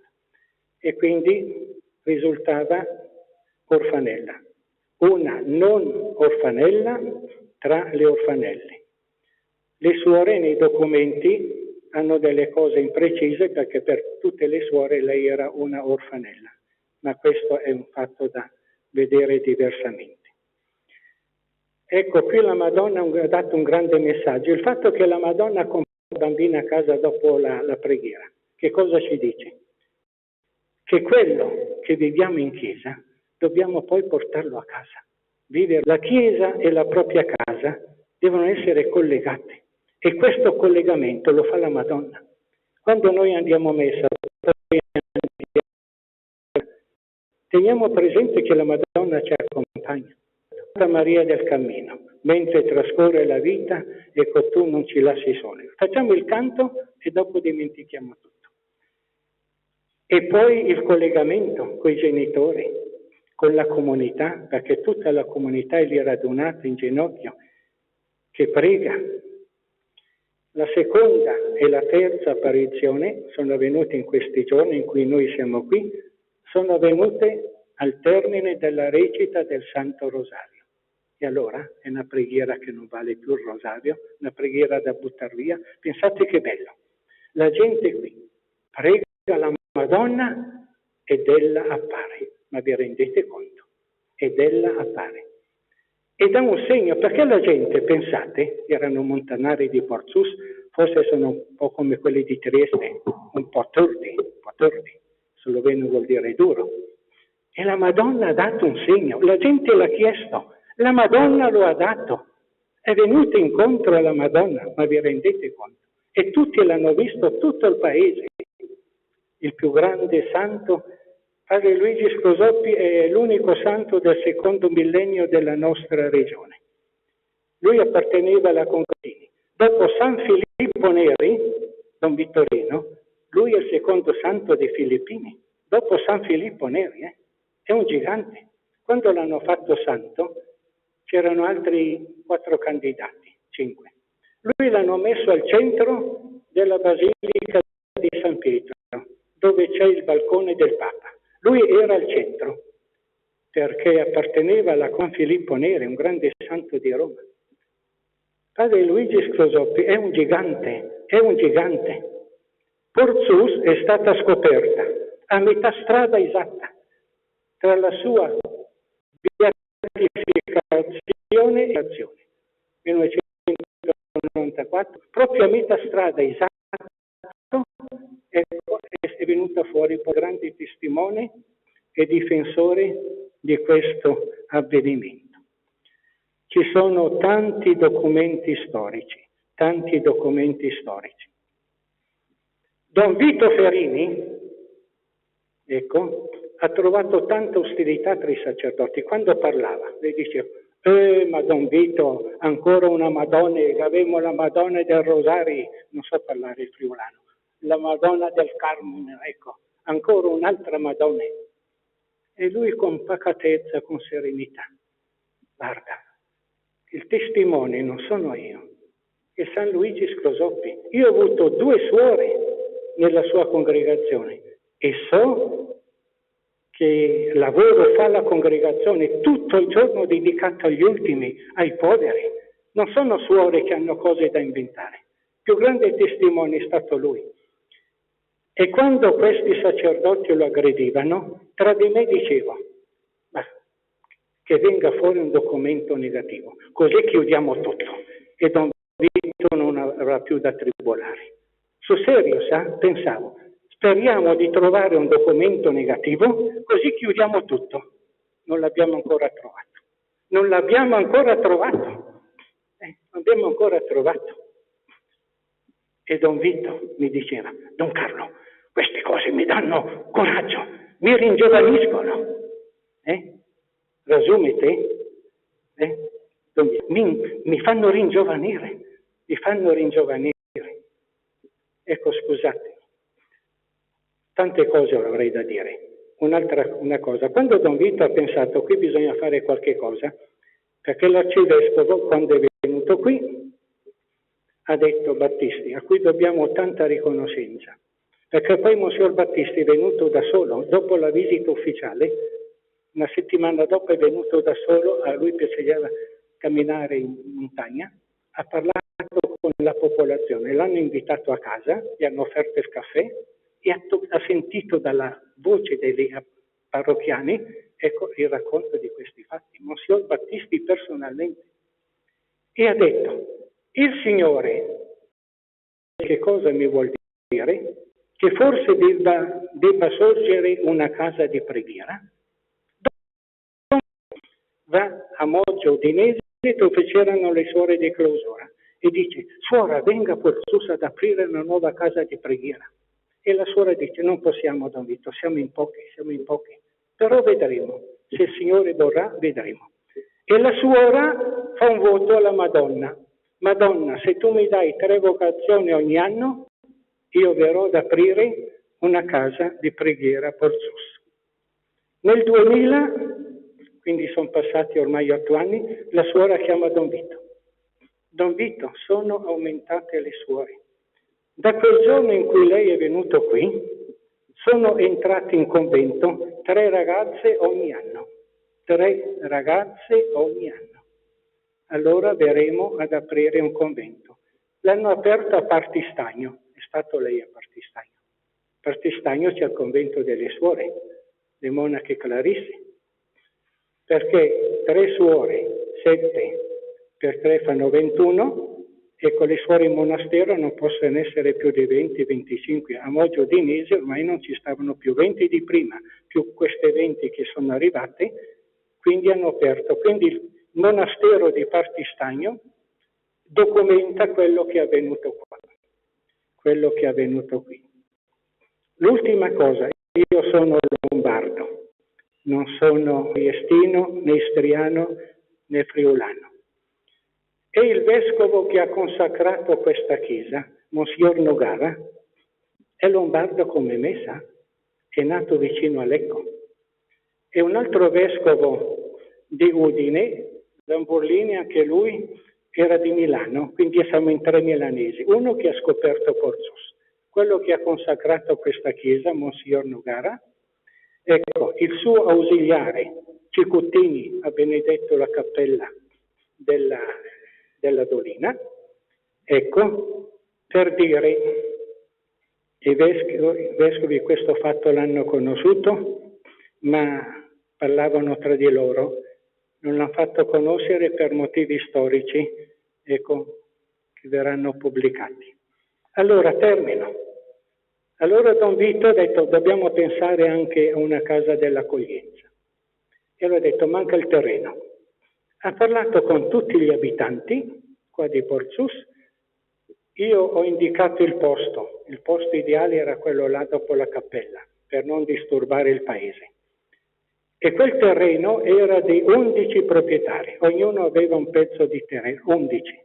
E quindi risultava orfanella. Una non orfanella tra le orfanelle. Le suore nei documenti hanno delle cose imprecise perché per tutte le suore lei era una orfanella, ma questo è un fatto da vedere diversamente. Ecco, qui la Madonna ha dato un grande messaggio. Il fatto che la Madonna compra la bambina a casa dopo la preghiera, che cosa ci dice? Che quello che viviamo in chiesa dobbiamo poi portarlo a casa. Vivere la chiesa e la propria casa devono essere collegate e questo collegamento lo fa la Madonna. Quando noi andiamo a messa, teniamo presente che la Madonna ci accompagna. Santa Maria del Cammino, mentre trascorre la vita, ecco tu non ci lasci soli. Facciamo il canto e dopo dimentichiamo tutto. E poi il collegamento con i genitori, con la comunità, perché tutta la comunità è lì radunata in ginocchio, che prega. La seconda e la terza apparizione sono avvenute in questi giorni in cui noi siamo qui, sono avvenute al termine della recita del Santo Rosario. E allora è una preghiera che non vale più il rosario, una preghiera da buttare via. Pensate che bello. La gente qui prega la Madonna ed ella appare. Ma vi rendete conto? Ed ella appare. E dà un segno, perché la gente, pensate, erano montanari di Porzus, forse sono un po' come quelli di Trieste, un po' tordi, sloveno vuol dire duro. E la Madonna ha dato un segno, la gente l'ha chiesto, la Madonna lo ha dato, è venuta incontro alla Madonna, ma vi rendete conto? E tutti l'hanno visto, tutto il paese. Il più grande santo, Padre Luigi Scrosoppi, è l'unico santo del secondo millennio della nostra regione. Lui apparteneva alla Concordini. Dopo San Filippo Neri, Don Vittorino, lui è il secondo santo dei Filippini. Dopo San Filippo Neri, è un gigante. Quando l'hanno fatto santo, c'erano altri 4 candidati, 5. Lui l'hanno messo al centro della Basilica di San Pietro, dove c'è il balcone del Papa. Lui era al centro, perché apparteneva alla Con Filippo Neri, un grande santo di Roma. Padre Luigi Scrosoppi è un gigante, Porzus è stata scoperta a metà strada esatta tra la sua beatificazione e azione. 1994, proprio a metà strada esatta, è venuta fuori un grande testimone e difensore di questo avvenimento. Ci sono tanti documenti storici. Don Vito Ferrini, ecco, ha trovato tanta ostilità tra i sacerdoti. Quando parlava, lei diceva, ma Don Vito, ancora una Madonna, avevamo la Madonna del Rosario, non so parlare il friulano, la Madonna del Carmine, ecco, ancora un'altra Madonna. E lui con pacatezza, con serenità, guarda, il testimone non sono io, è San Luigi Scrosoppi. Io ho avuto 2 suore nella sua congregazione e so che lavoro fa la congregazione tutto il giorno dedicato agli ultimi, ai poveri. Non sono suore che hanno cose da inventare. Il più grande testimone è stato lui. E quando questi sacerdoti lo aggredivano, tra di me dicevo, ma che venga fuori un documento negativo, così chiudiamo tutto e Don Vito non avrà più da tribolare. Sul serio, sa? Pensavo, speriamo di trovare un documento negativo, così chiudiamo tutto. Non l'abbiamo ancora trovato. E Don Vito mi diceva, Don Carlo, queste cose mi danno coraggio, mi ringiovaniscono. Rasumete? Mi fanno ringiovanire, mi fanno ringiovanire. Ecco, scusate, tante cose avrei da dire. Una cosa, quando Don Vito ha pensato qui bisogna fare qualche cosa, perché l'arcivescovo, quando è venuto qui, ha detto Battisti, a cui dobbiamo tanta riconoscenza, perché poi Monsignor Battisti è venuto da solo, dopo la visita ufficiale, una settimana dopo è venuto da solo, a lui piaceva camminare in montagna, ha parlato con la popolazione, l'hanno invitato a casa, gli hanno offerto il caffè e ha sentito dalla voce dei parrocchiani, ecco, il racconto di questi fatti, Monsignor Battisti personalmente, e ha detto, il Signore, che cosa mi vuol dire? Che forse debba sorgere una casa di preghiera? Va a Moggio Udinese dove c'erano le suore di clausura e dice, suora venga Porzus ad aprire una nuova casa di preghiera. E la suora dice, non possiamo Don Vito, siamo in pochi, però vedremo, se il Signore vorrà vedremo. E la suora fa un voto alla Madonna, Madonna, se tu mi dai 3 vocazioni ogni anno, io verrò ad aprire una casa di preghiera a Porzus. Nel 2000, quindi sono passati ormai 8 anni, la suora chiama Don Vito. Don Vito, sono aumentate le suore. Da quel giorno in cui lei è venuto qui, sono entrati in convento 3 ragazze ogni anno. 3 ragazze ogni anno. Allora verremo ad aprire un convento. L'hanno aperto a Partistagno, è stato lei a Partistagno. A Partistagno c'è il convento delle suore, le monache clarisse, perché 3 suore, 7 per 3 fanno 21, e con le suore in monastero non possono essere più di 20-25. A Moggio Udinese ormai non ci stavano più 20 di prima, più queste 20 che sono arrivate, quindi hanno aperto. Quindi il monastero di Partistagno documenta quello che è avvenuto qua, quello che è avvenuto qui. L'ultima cosa, io sono lombardo, non sono triestino, né istriano, né friulano. E il vescovo che ha consacrato questa chiesa, Monsignor Nogara, è lombardo come me, sa, è nato vicino a Lecco. E un altro vescovo di Udine, Zamburlini, anche lui era di Milano, quindi siamo in 3 milanesi. Uno che ha scoperto Porzus, quello che ha consacrato questa chiesa, Monsignor Nogara, ecco, il suo ausiliare, Cicuttini, ha benedetto la cappella della Dolina, ecco, per dire, i vescovi questo fatto l'hanno conosciuto, ma parlavano tra di loro, non l'hanno fatto conoscere per motivi storici, ecco, che verranno pubblicati. Allora, termino. Allora Don Vito ha detto, dobbiamo pensare anche a una casa dell'accoglienza. E lui ha detto, manca il terreno. Ha parlato con tutti gli abitanti, qua di Porzus, io ho indicato il posto ideale era quello là dopo la cappella, per non disturbare il paese. E quel terreno era di 11 proprietari, ognuno aveva un pezzo di terreno, 11.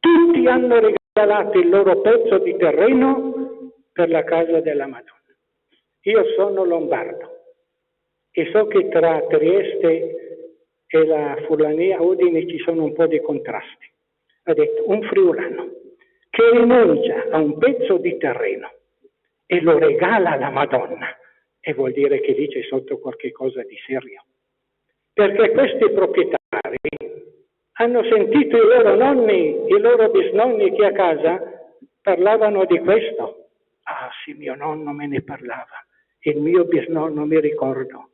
Tutti hanno regalato il loro pezzo di terreno per la casa della Madonna. Io sono lombardo e so che tra Trieste e la Furlania Udine ci sono un po' di contrasti. Ha detto un friulano che rinuncia a un pezzo di terreno e lo regala alla Madonna, e vuol dire che lì c'è sotto qualche cosa di serio. Perché questi proprietari hanno sentito i loro nonni, i loro bisnonni che a casa parlavano di questo. Ah sì, mio nonno me ne parlava, il mio bisnonno mi ricordo.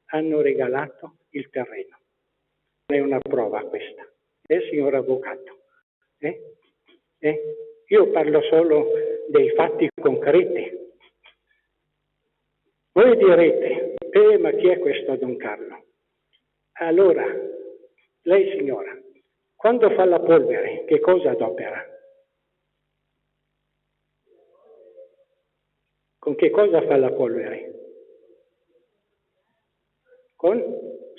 Hanno regalato il terreno. È una prova questa, signor avvocato? Io parlo solo dei fatti concreti. Voi direte, ma chi è questo Don Carlo? Allora, lei signora, quando fa la polvere, che cosa adopera? Con che cosa fa la polvere? Con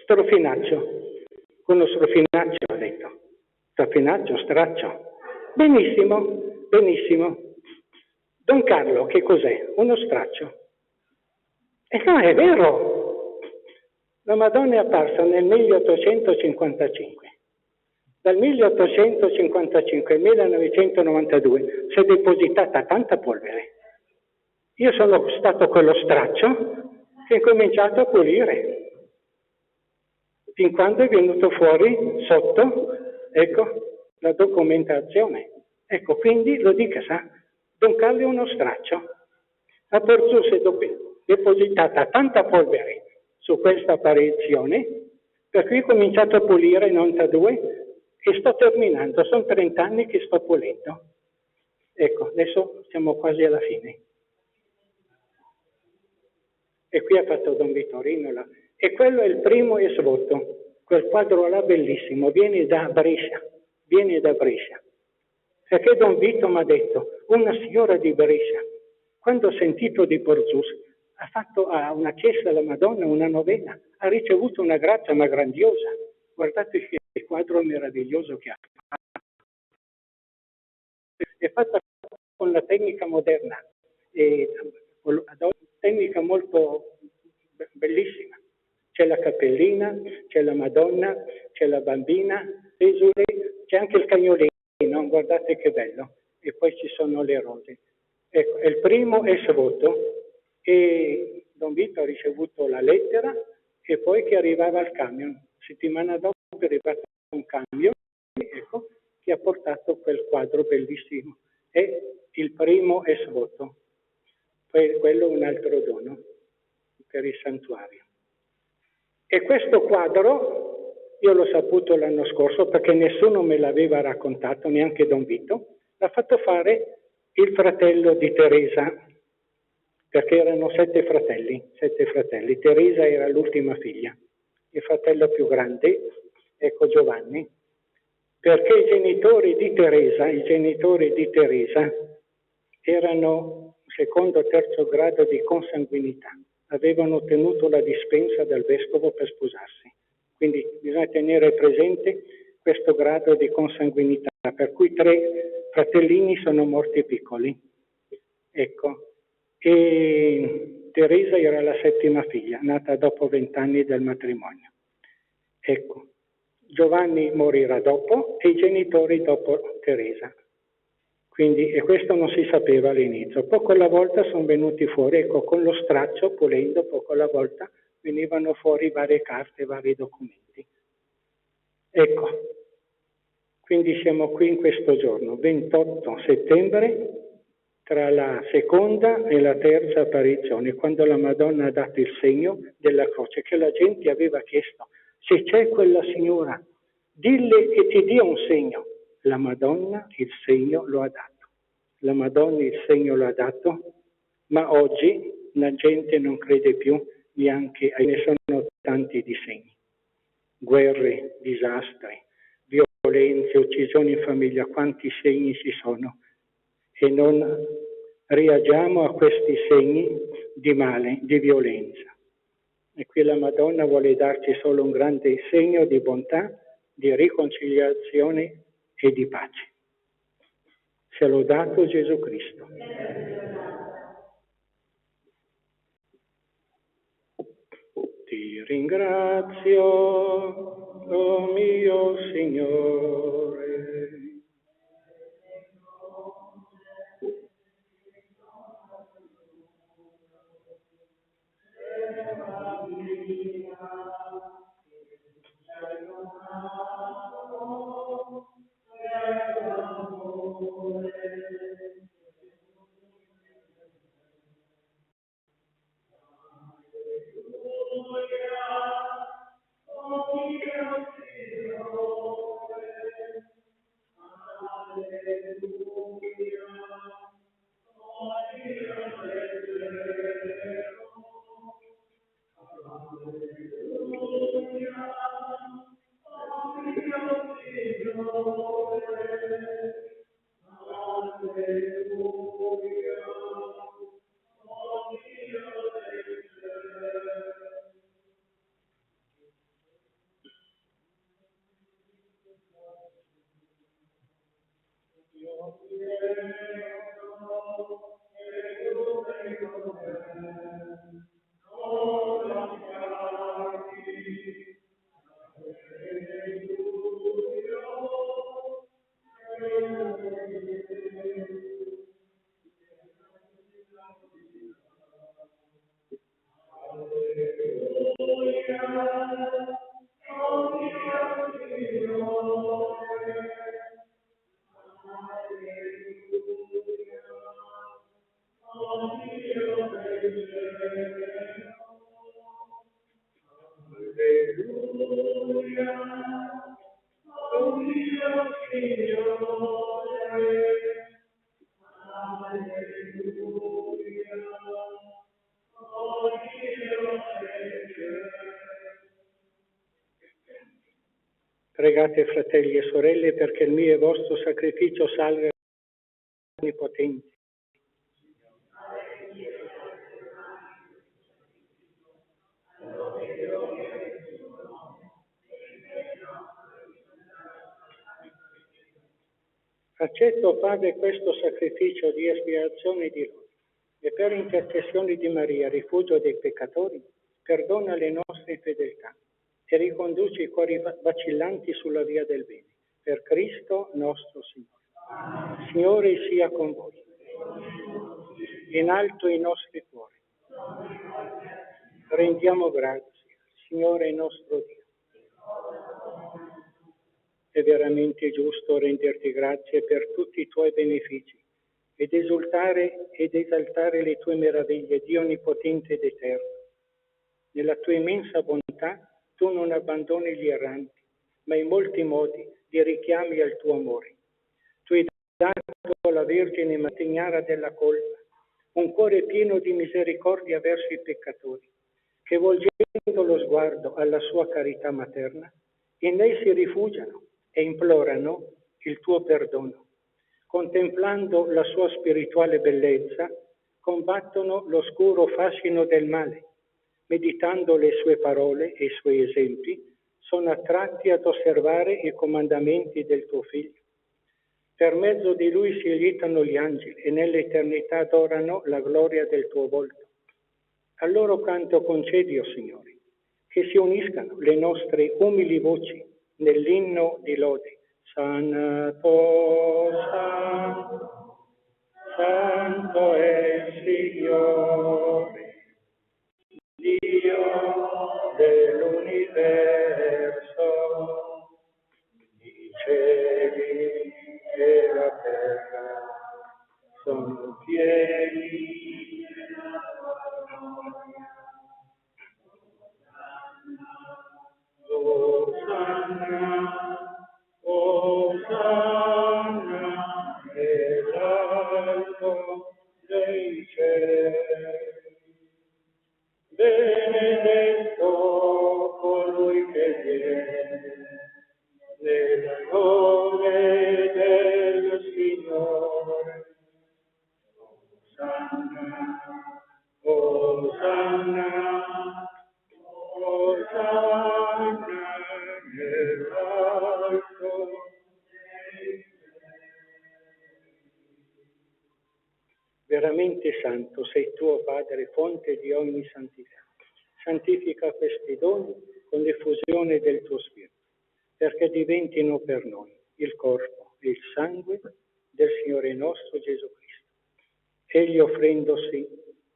strofinaccio. Con lo strofinaccio ho detto. Tappinaccio, straccio. Benissimo, benissimo. Don Carlo, che cos'è? Uno straccio. E no, è vero. La Madonna è apparsa nel 1855. Dal 1855 al 1992 si è depositata tanta polvere. Io sono stato quello straccio che ha cominciato a pulire, fin quando è venuto fuori sotto, ecco, la documentazione. Ecco, quindi lo dica, sa, Don Carlo è uno straccio. A Porto si è depositata tanta polvere su questa apparizione, per cui ho cominciato a pulire in 92 e sto terminando, sono 30 anni che sto pulendo. Ecco, adesso siamo quasi alla fine. E qui ha fatto Don Vittorino là. E quello è il primo esvoto, quel quadro là bellissimo, viene da Brescia. Perché Don Vito mi ha detto, una signora di Brescia, quando ha sentito di Porzus, ha fatto a una chiesa alla Madonna una novena, ha ricevuto una grazia ma grandiosa. Guardate che quadro meraviglioso che ha fatto. È fatta con la tecnica moderna, tecnica molto bellissima. C'è la cappellina, c'è la Madonna, c'è la bambina, esule, c'è anche il cagnolino, guardate che bello. E poi ci sono le rose. Ecco, è il primo esvoto e Don Vito ha ricevuto la lettera e poi che arrivava il camion. Settimana dopo è arrivato un camion, ecco, che ha portato quel quadro bellissimo. È il primo esvoto. Poi quello un altro dono per il santuario. E questo quadro, io l'ho saputo l'anno scorso perché nessuno me l'aveva raccontato, neanche Don Vito, l'ha fatto fare il fratello di Teresa, perché erano 7 fratelli. Teresa era l'ultima figlia, il fratello più grande, ecco Giovanni, perché i genitori di Teresa erano secondo o terzo grado di consanguinità, avevano ottenuto la dispensa dal vescovo per sposarsi. Quindi bisogna tenere presente questo grado di consanguinità, per cui 3 fratellini sono morti piccoli. Ecco, e Teresa era la 7ª figlia, nata dopo 20 anni del matrimonio. Ecco, Giovanni morirà dopo e i genitori dopo Teresa. Quindi, e questo non si sapeva all'inizio. Poco alla volta sono venuti fuori, ecco, con lo straccio, pulendo, poco alla volta venivano fuori varie carte, vari documenti. Ecco, quindi siamo qui in questo giorno, 28 settembre, tra la seconda e la terza apparizione, quando la Madonna ha dato il segno della croce, che la gente aveva chiesto, se c'è quella signora, dille che ti dia un segno. La Madonna il segno lo ha dato. La Madonna il segno lo ha dato, ma oggi la gente non crede più neanche, ne sono tanti di segni. Guerre, disastri, violenze, uccisioni in famiglia, quanti segni ci sono. E non reagiamo a questi segni di male, di violenza. E qui la Madonna vuole darci solo un grande segno di bontà, di riconciliazione e di pace. Sia lodato Gesù Cristo. Ti ringrazio, oh mio Signore. Pregate, fratelli e sorelle, perché il mio e vostro sacrificio salga onnipotente. Accetto, Padre, questo sacrificio di espiazione di lode e per intercessione di Maria, rifugio dei peccatori, perdona le nostre infedeltà e riconduci i cuori vacillanti sulla via del bene. Per Cristo nostro Signore. Signore sia con voi. In alto i nostri cuori. Rendiamo grazie, Signore nostro Dio. È veramente giusto renderti grazie per tutti i tuoi benefici ed esultare ed esaltare le tue meraviglie, Dio onnipotente ed eterno. Nella tua immensa bontà tu non abbandoni gli erranti, ma in molti modi li richiami al tuo amore. Tu hai dato alla Vergine Maria della colpa un cuore pieno di misericordia verso i peccatori, che volgendo lo sguardo alla sua carità materna, in lei si rifugiano e implorano il tuo perdono. Contemplando la sua spirituale bellezza, combattono l'oscuro fascino del male. Meditando le sue parole e i suoi esempi, sono attratti ad osservare i comandamenti del tuo Figlio. Per mezzo di lui si lietano gli angeli e nell'eternità adorano la gloria del tuo volto. Al loro canto concedi, o Signore, che si uniscano le nostre umili voci nell'inno di lode. Santo, Santo, Santo è il Signore, Dio dell'universo, i cieli e la terra sono pieni della tua gloria. Osanna, Osanna, nell'alto dei cieli. Benedetto colui che viene nel nome del Signore. Osanna, Osanna, Osanna nell'alto dei cieli. Veramente santo sei tu, Padre, fonte di ogni santità. Santifica questi doni con l'effusione del tuo Spirito, perché diventino per noi il corpo e il sangue del Signore nostro Gesù Cristo. Egli, offrendosi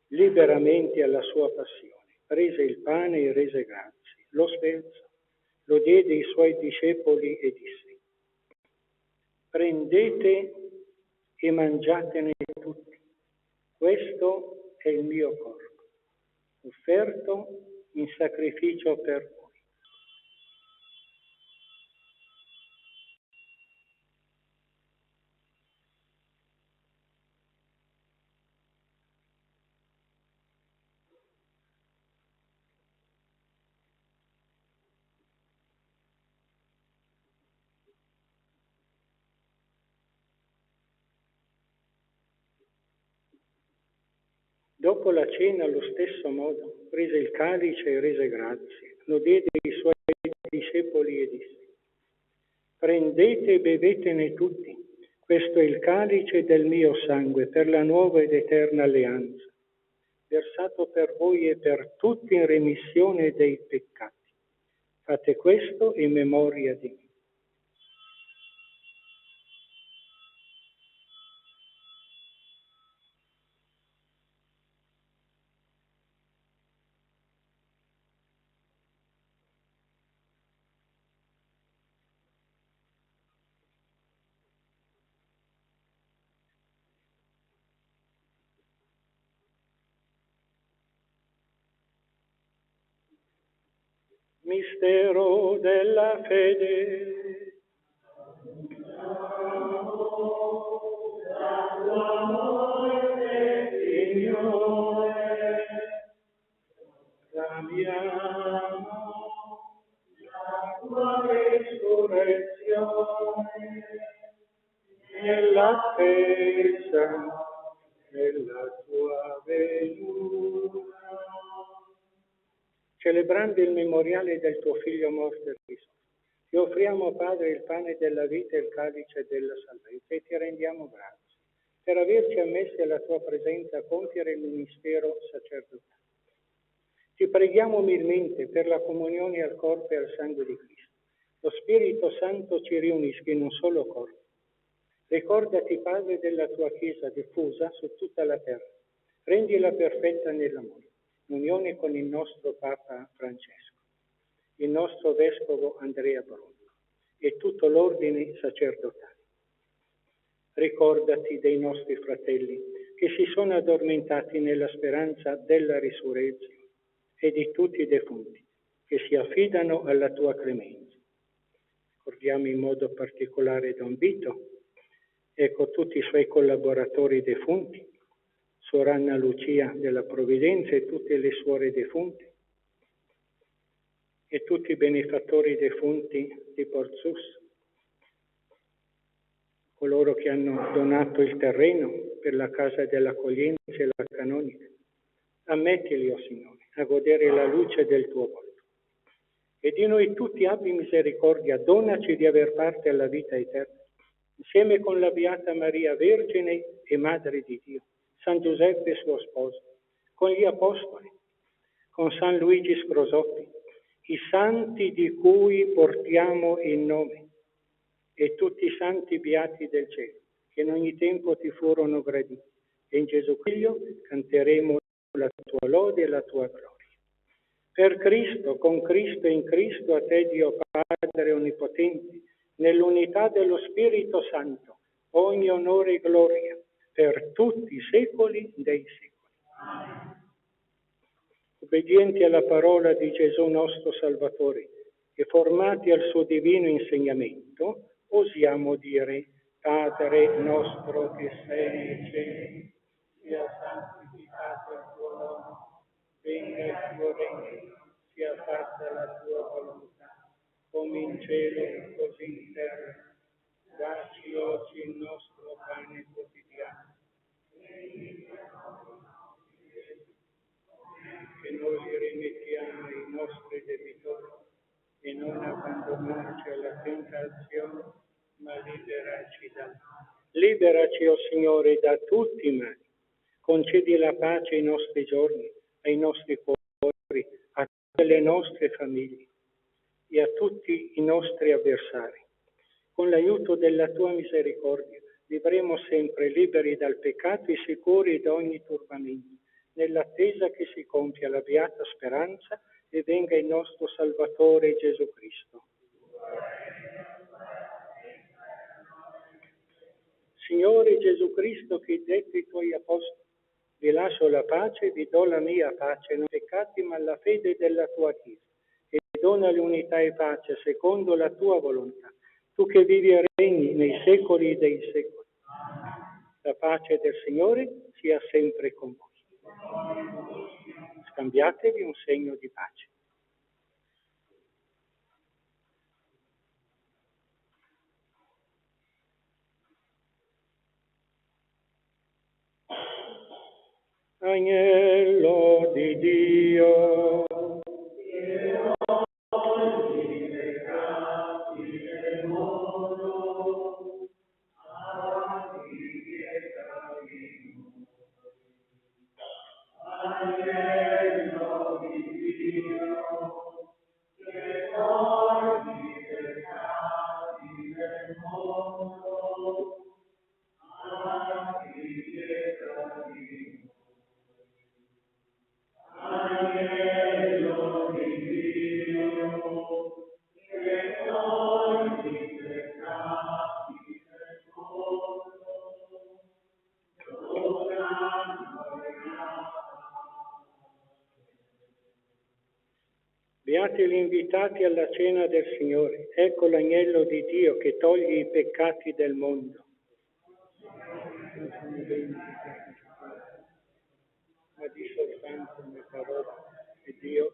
liberamente alla sua passione, prese il pane e rese grazie, lo spelzò, lo diede ai suoi discepoli e disse: prendete e mangiatene tutti. Questo è il mio corpo, offerto in sacrificio per voi. Dopo la cena, allo stesso modo, prese il calice e rese grazie, lo diede ai suoi discepoli e disse: prendete e bevetene tutti, questo è il calice del mio sangue per la nuova ed eterna alleanza, versato per voi e per tutti in remissione dei peccati. Fate questo in memoria di me. Mistero della fede. La tua morte, Signore, proclamiamo la tua resurrezione nell'attesa della tua venuta. Celebrando il memoriale del tuo Figlio morto e risorto, ti offriamo, Padre, il pane della vita e il calice della salvezza e ti rendiamo grazie per averci ammessi alla tua presenza a compiere il ministero sacerdotale. Ti preghiamo umilmente per la comunione al corpo e al sangue di Cristo. Lo Spirito Santo ci riunisca in un solo corpo. Ricordati, Padre, della tua Chiesa diffusa su tutta la terra. Rendila perfetta nell'amore, in unione con il nostro Papa Francesco, il nostro Vescovo Andrea Bruno e tutto l'ordine sacerdotale. Ricordati dei nostri fratelli che si sono addormentati nella speranza della risurrezione e di tutti i defunti che si affidano alla tua clemenza. Ricordiamo in modo particolare Don Vito, ecco tutti i suoi collaboratori defunti, Suor Anna Lucia della Provvidenza e tutte le suore defunte, e tutti i benefattori defunti di Porzus, coloro che hanno donato il terreno per la casa dell'accoglienza e la canonica. Ammettili, o Signore, a godere la luce del tuo volto. E di noi tutti abbi misericordia, donaci di aver parte alla vita eterna, insieme con la Beata Maria, Vergine e Madre di Dio, San Giuseppe suo sposo, con gli Apostoli, con San Luigi Scrosoppi, i santi di cui portiamo il nome, e tutti i santi beati del cielo, che in ogni tempo ti furono graditi. E in Gesù Cristo canteremo la tua lode e la tua gloria. Per Cristo, con Cristo e in Cristo, a te Dio Padre Onnipotente, nell'unità dello Spirito Santo, ogni onore e gloria, per tutti i secoli dei secoli. Amen. Obbedienti alla parola di Gesù nostro Salvatore e formati al suo divino insegnamento, osiamo dire: Padre nostro che sei nei cieli, sia santificato il tuo nome, venga il tuo regno, sia fatta la tua volontà, come in cielo così in terra. Dacci oggi il nostro pane quotidiano, che noi li rimettiamo ai nostri debitori, e non abbandonarci alla tentazione, ma liberaci dal male. Liberaci, o Signore, da tutti i mali. Concedi la pace ai nostri giorni, ai nostri cuori, a tutte le nostre famiglie e a tutti i nostri avversari. Con l'aiuto della tua misericordia vivremo sempre liberi dal peccato e sicuri da ogni turbamento, nell'attesa che si compia la beata speranza e venga il nostro Salvatore Gesù Cristo. Signore Gesù Cristo, che detti ai tuoi apostoli: vi lascio la pace, vi do la mia pace, non peccati ma la fede della tua Chiesa, e dona l'unità e pace secondo la tua volontà, tu che vivi e regni nei secoli dei secoli. La pace del Signore sia sempre con voi. Scambiatevi un segno di pace. Agnello di Dio, che togli i peccati del mondo, abbi pietà di noi. Agnello di Dio, che togli i peccati del mondo, abbi pietà di noi. Agnello di Dio, che togli i peccati del mondo, dona noi. Beati gli invitati alla cena del Signore. Ecco l'agnello di Dio che toglie i peccati del mondo. Ma di soltanto una parola, e Dio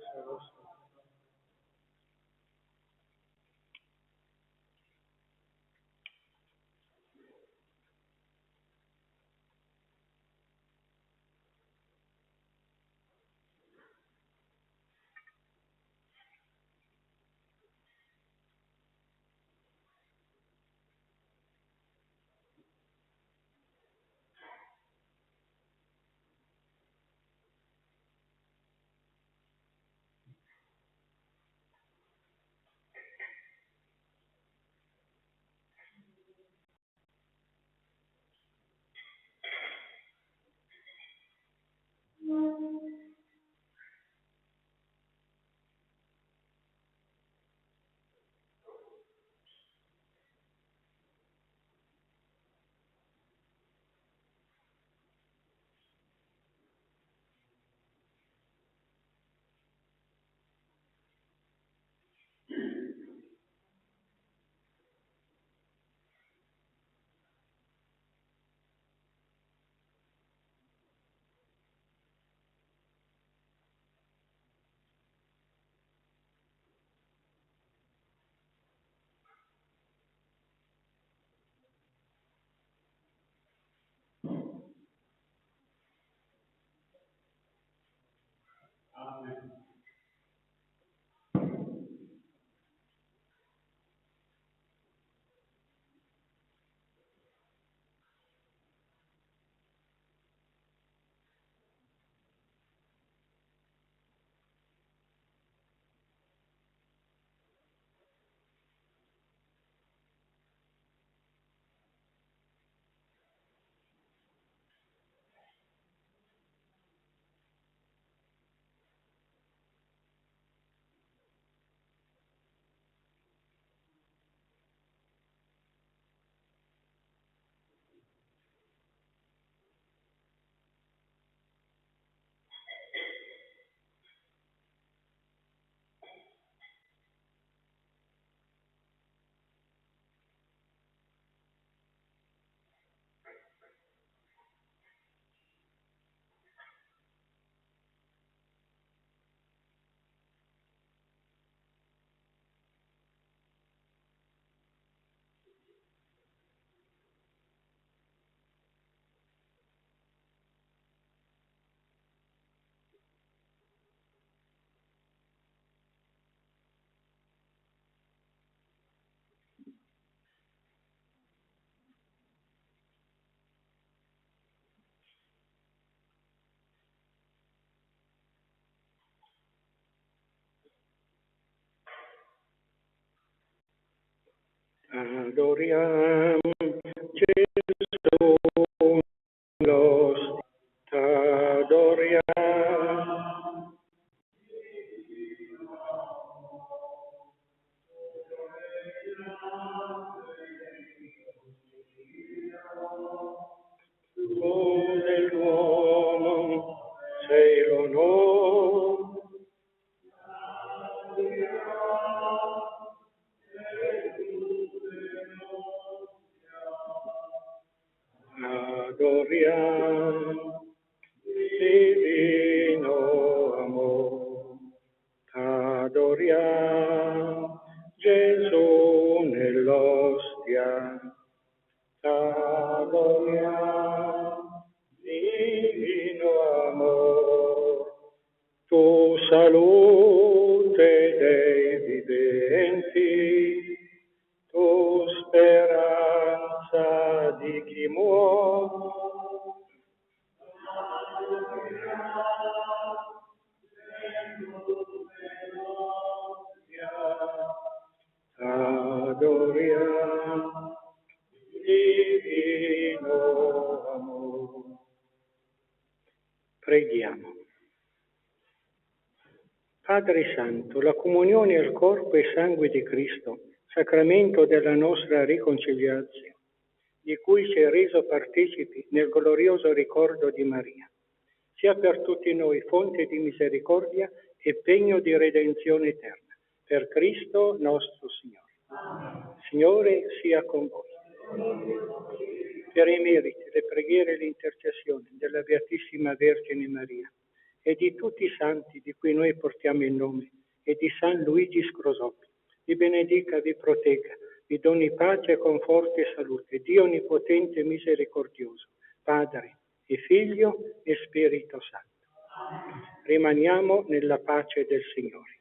Adoriam Gesù nostro, adoriam. Dell'uomo sei l'onore. Adoriam divino amor, adoriam Gesù nell'ostia, adoriam divino amor, tu salute dei viventi, tu speranza di chi muore. Adoriam divino amor. Preghiamo. Padre Santo, la comunione al corpo e sangue di Cristo, sacramento della nostra riconciliazione, di cui ci hai reso partecipi nel glorioso ricordo di Maria, sia per tutti noi fonte di misericordia e pegno di redenzione eterna. Per Cristo nostro Signore. Signore sia con voi. Per i meriti, le preghiere e l'intercessione della Beatissima Vergine Maria e di tutti i santi di cui noi portiamo il nome e di San Luigi Scrosoppi, vi benedica, vi protegga, vi doni pace, conforto e salute, Dio Onnipotente e Misericordioso, Padre e Figlio e Spirito Santo. Rimaniamo nella pace del Signore.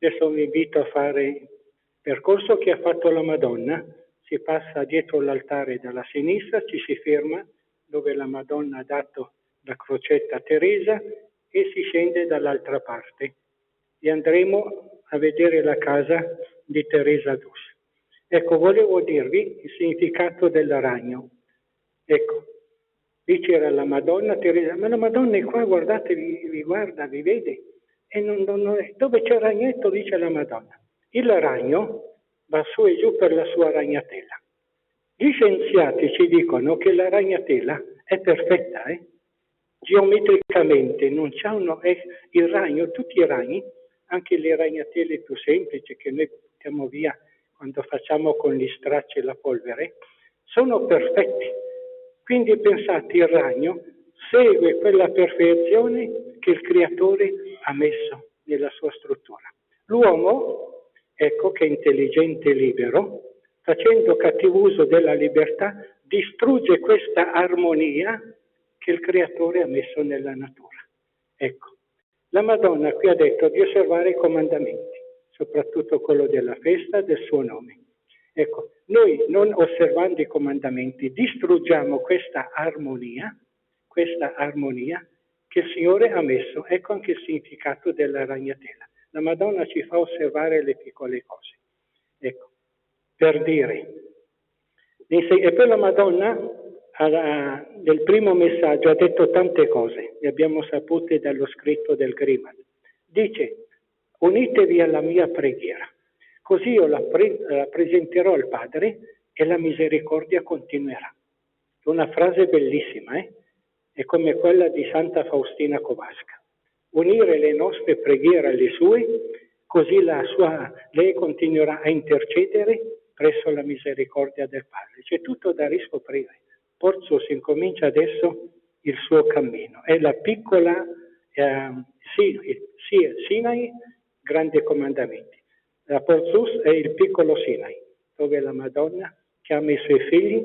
Adesso vi invito a fare il percorso che ha fatto la Madonna. Si passa dietro l'altare dalla sinistra, ci si ferma dove la Madonna ha dato la crocetta a Teresa e si scende dall'altra parte. E andremo a vedere la casa di Teresa d'Us. Ecco, volevo dirvi il significato del ragno. Ecco, lì c'era la Madonna, Teresa, ma la Madonna è qua, guardate, vi guarda, vi vede. E dove c'è il ragnetto, dice la Madonna. Il ragno va su e giù per la sua ragnatela. Gli scienziati ci dicono che la ragnatela è perfetta, geometricamente, non c'è il ragno, tutti i ragni, anche le ragnatele più semplici che noi buttiamo via quando facciamo con gli stracci e la polvere, sono perfetti. Quindi pensate, il ragno segue quella perfezione che il Creatore ha messo nella sua struttura. L'uomo, ecco che è intelligente e libero, facendo cattivo uso della libertà, distrugge questa armonia che il Creatore ha messo nella natura. Ecco, la Madonna qui ha detto di osservare i comandamenti, soprattutto quello della festa del suo nome. Ecco, noi non osservando i comandamenti distruggiamo questa armonia che il Signore ha messo. Ecco anche il significato della ragnatela. La Madonna ci fa osservare le piccole cose. Ecco, per dire. E poi la Madonna nel primo messaggio ha detto tante cose, le abbiamo sapute dallo scritto del Grimald. Dice, unitevi alla mia preghiera, così io la presenterò al Padre e la misericordia continuerà. Una frase bellissima, È come quella di Santa Faustina Kowalska. Unire le nostre preghiere alle sue, così lei continuerà a intercedere presso la misericordia del Padre. C'è tutto da riscoprire. Porzus incomincia adesso il suo cammino. È la piccola Sinai, grandi comandamenti. La Porzus è il piccolo Sinai, dove la Madonna chiama i suoi figli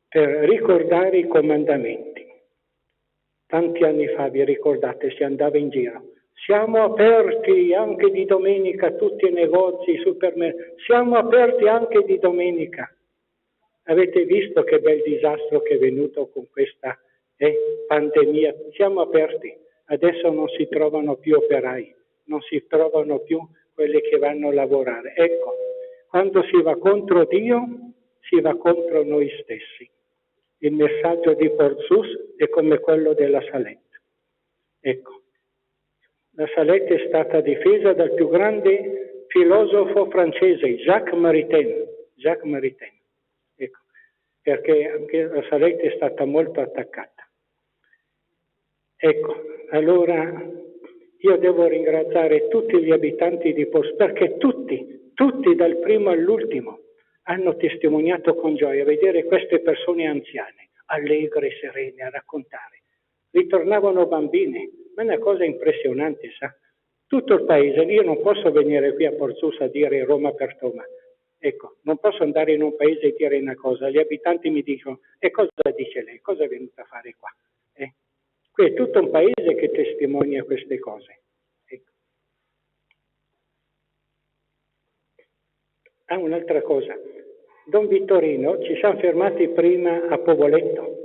per ricordare i comandamenti. Tanti anni fa, vi ricordate, si andava in giro. Siamo aperti anche di domenica, tutti i negozi, i supermercati. Siamo aperti anche di domenica. Avete visto che bel disastro che è venuto con questa pandemia? Siamo aperti. Adesso non si trovano più operai, non si trovano più quelli che vanno a lavorare. Ecco, quando si va contro Dio, si va contro noi stessi. Il messaggio di Porzus è come quello della Salette. Ecco, la Salette è stata difesa dal più grande filosofo francese, Jacques Maritain. Jacques Maritain. Ecco, perché anche la Salette è stata molto attaccata. Ecco, allora io devo ringraziare tutti gli abitanti di Porzus, perché tutti dal primo all'ultimo hanno testimoniato con gioia vedere queste persone anziane, allegre, serene, a raccontare. Ritornavano bambine, ma è una cosa impressionante, sa? Tutto il paese, io non posso venire qui a Porzus a dire Roma per Toma. Ecco, non posso andare in un paese e dire una cosa, gli abitanti mi dicono, e cosa dice lei? Cosa è venuta a fare qua? Qui è tutto un paese che testimonia queste cose. Ecco. Un'altra cosa, Don Vittorino, ci siamo fermati prima a Povoletto.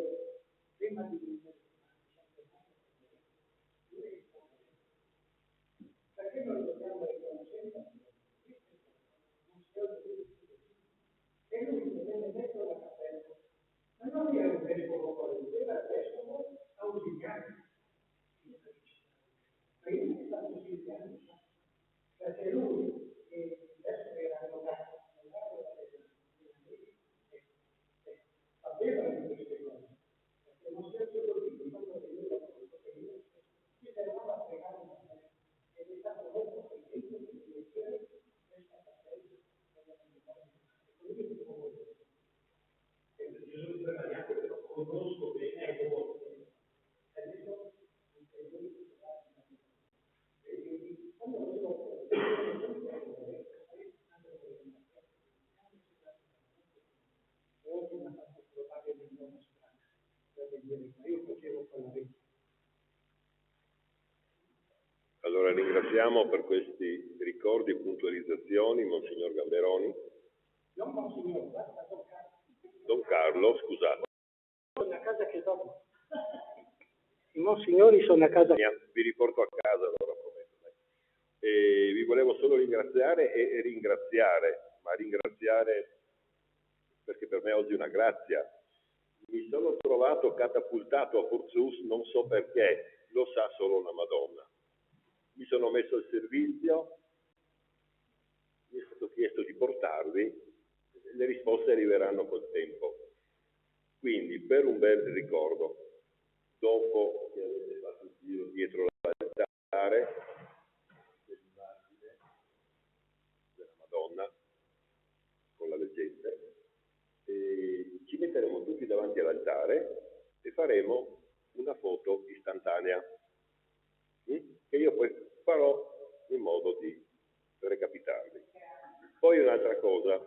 Allora ringraziamo per questi ricordi e puntualizzazioni Monsignor Gamberoni. Non Monsignor, Don Carlo, scusate. Sono a casa che dopo. I Monsignori sono a casa. Vi riporto a casa, allora prometto. E vi volevo solo ringraziare e ringraziare, ma ringraziare perché per me oggi è una grazia. Mi sono trovato catapultato a Porzus, non so perché, lo sa solo la Madonna. Mi sono messo al servizio, mi è stato chiesto di portarvi, le risposte arriveranno col tempo. Quindi per un bel ricordo, dopo che avete fatto il giro dietro l'altare, l'immagine della Madonna con la leggenda, e ci metteremo tutti davanti all'altare e faremo una foto istantanea, che io poi farò in modo di recapitarvi. Poi un'altra cosa,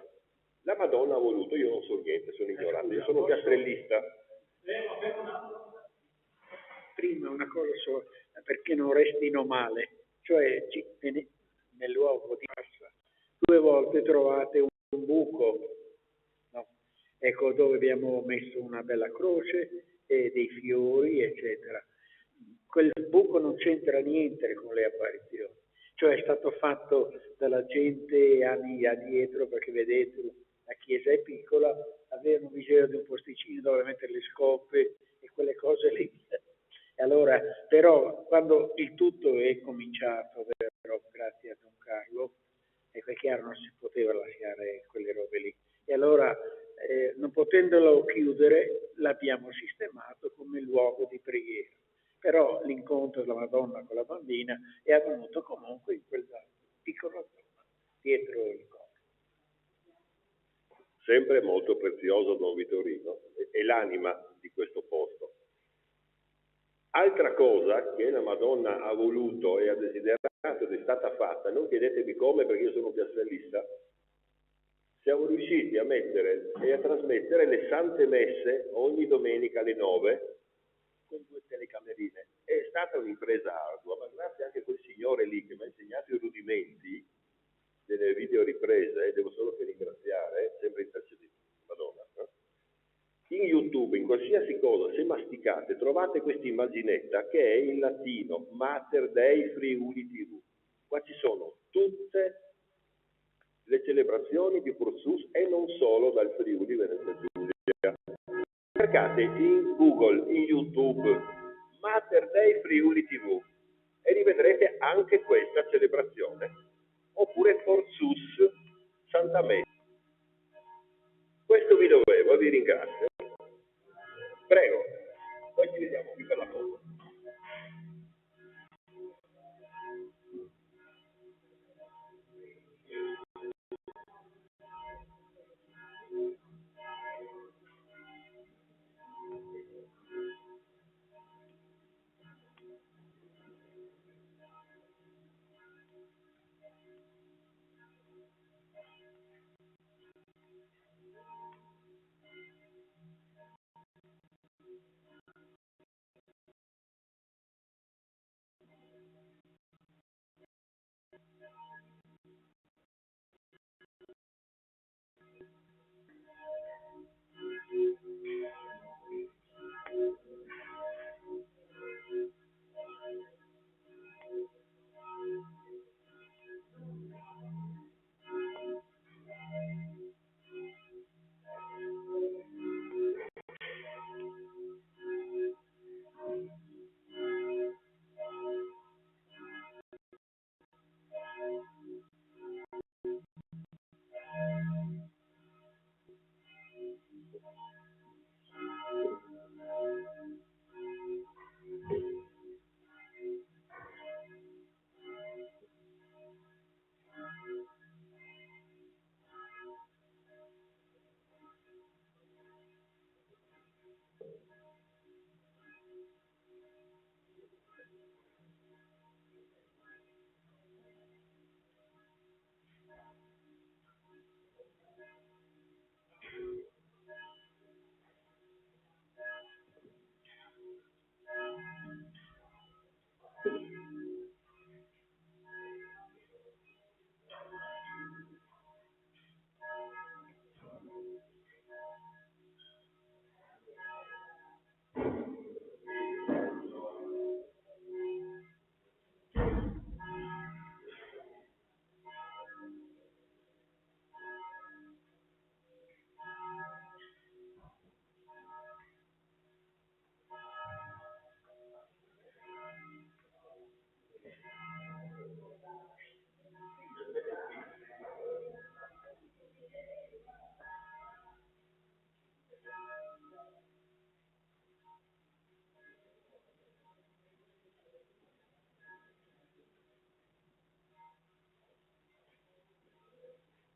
la Madonna ha voluto, io non so niente, sono ignorante, io sono piastrellista. Prima una cosa sola, perché non restino male, cioè nel luogo di Massa 2 volte trovate un buco, no? Ecco, dove abbiamo messo una bella croce e dei fiori, eccetera. Quel buco non c'entra niente con le apparizioni, cioè è stato fatto dalla gente anni addietro, perché vedete la chiesa è piccola, avevano bisogno di un posticino dove mettere le scope e quelle cose lì. E allora, però, quando il tutto è cominciato, però, grazie a Don Carlo, è chiaro non si poteva lasciare quelle robe lì. E allora, non potendolo chiudere, l'abbiamo sistemato come luogo di preghiera. Però l'incontro della Madonna con la bambina è avvenuto comunque in quella piccola zona, dietro il coro. Sempre molto prezioso Don Vittorino, è l'anima di questo posto. Altra cosa che la Madonna ha voluto e ha desiderato ed è stata fatta, non chiedetemi come perché io sono piastrellista, siamo riusciti a mettere e a trasmettere le sante messe ogni domenica alle 9 con 2 telecamerine. È stata un'impresa ardua, ma grazie anche a quel signore lì che mi ha insegnato i rudimenti delle videoriprese, devo solo che ringraziare, sempre intercedendo, Madonna. In YouTube, in qualsiasi cosa, se masticate, trovate questa immaginetta che è in latino, Mater Dei Friuli TV. Qua ci sono tutte le celebrazioni di Ursus e non solo dal Friuli Venezia Giulia. Cercate in Google, in YouTube, Mater Dei Friuli TV e rivedrete anche questa celebrazione. Oppure Ursus Santa Mela. Questo vi dovevo, vi ringrazio. Prego, poi ci vediamo qui per la foto.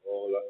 Hola.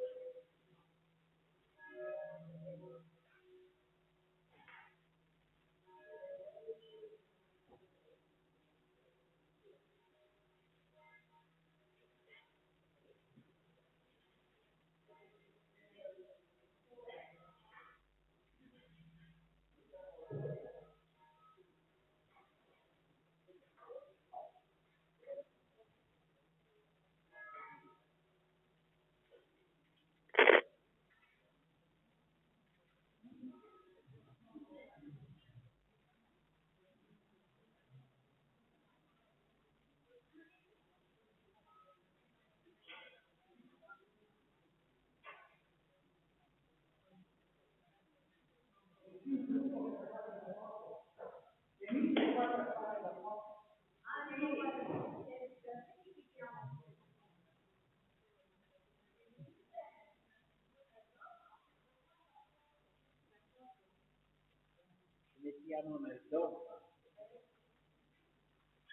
Mettiamo nel dopo.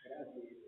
Grazie.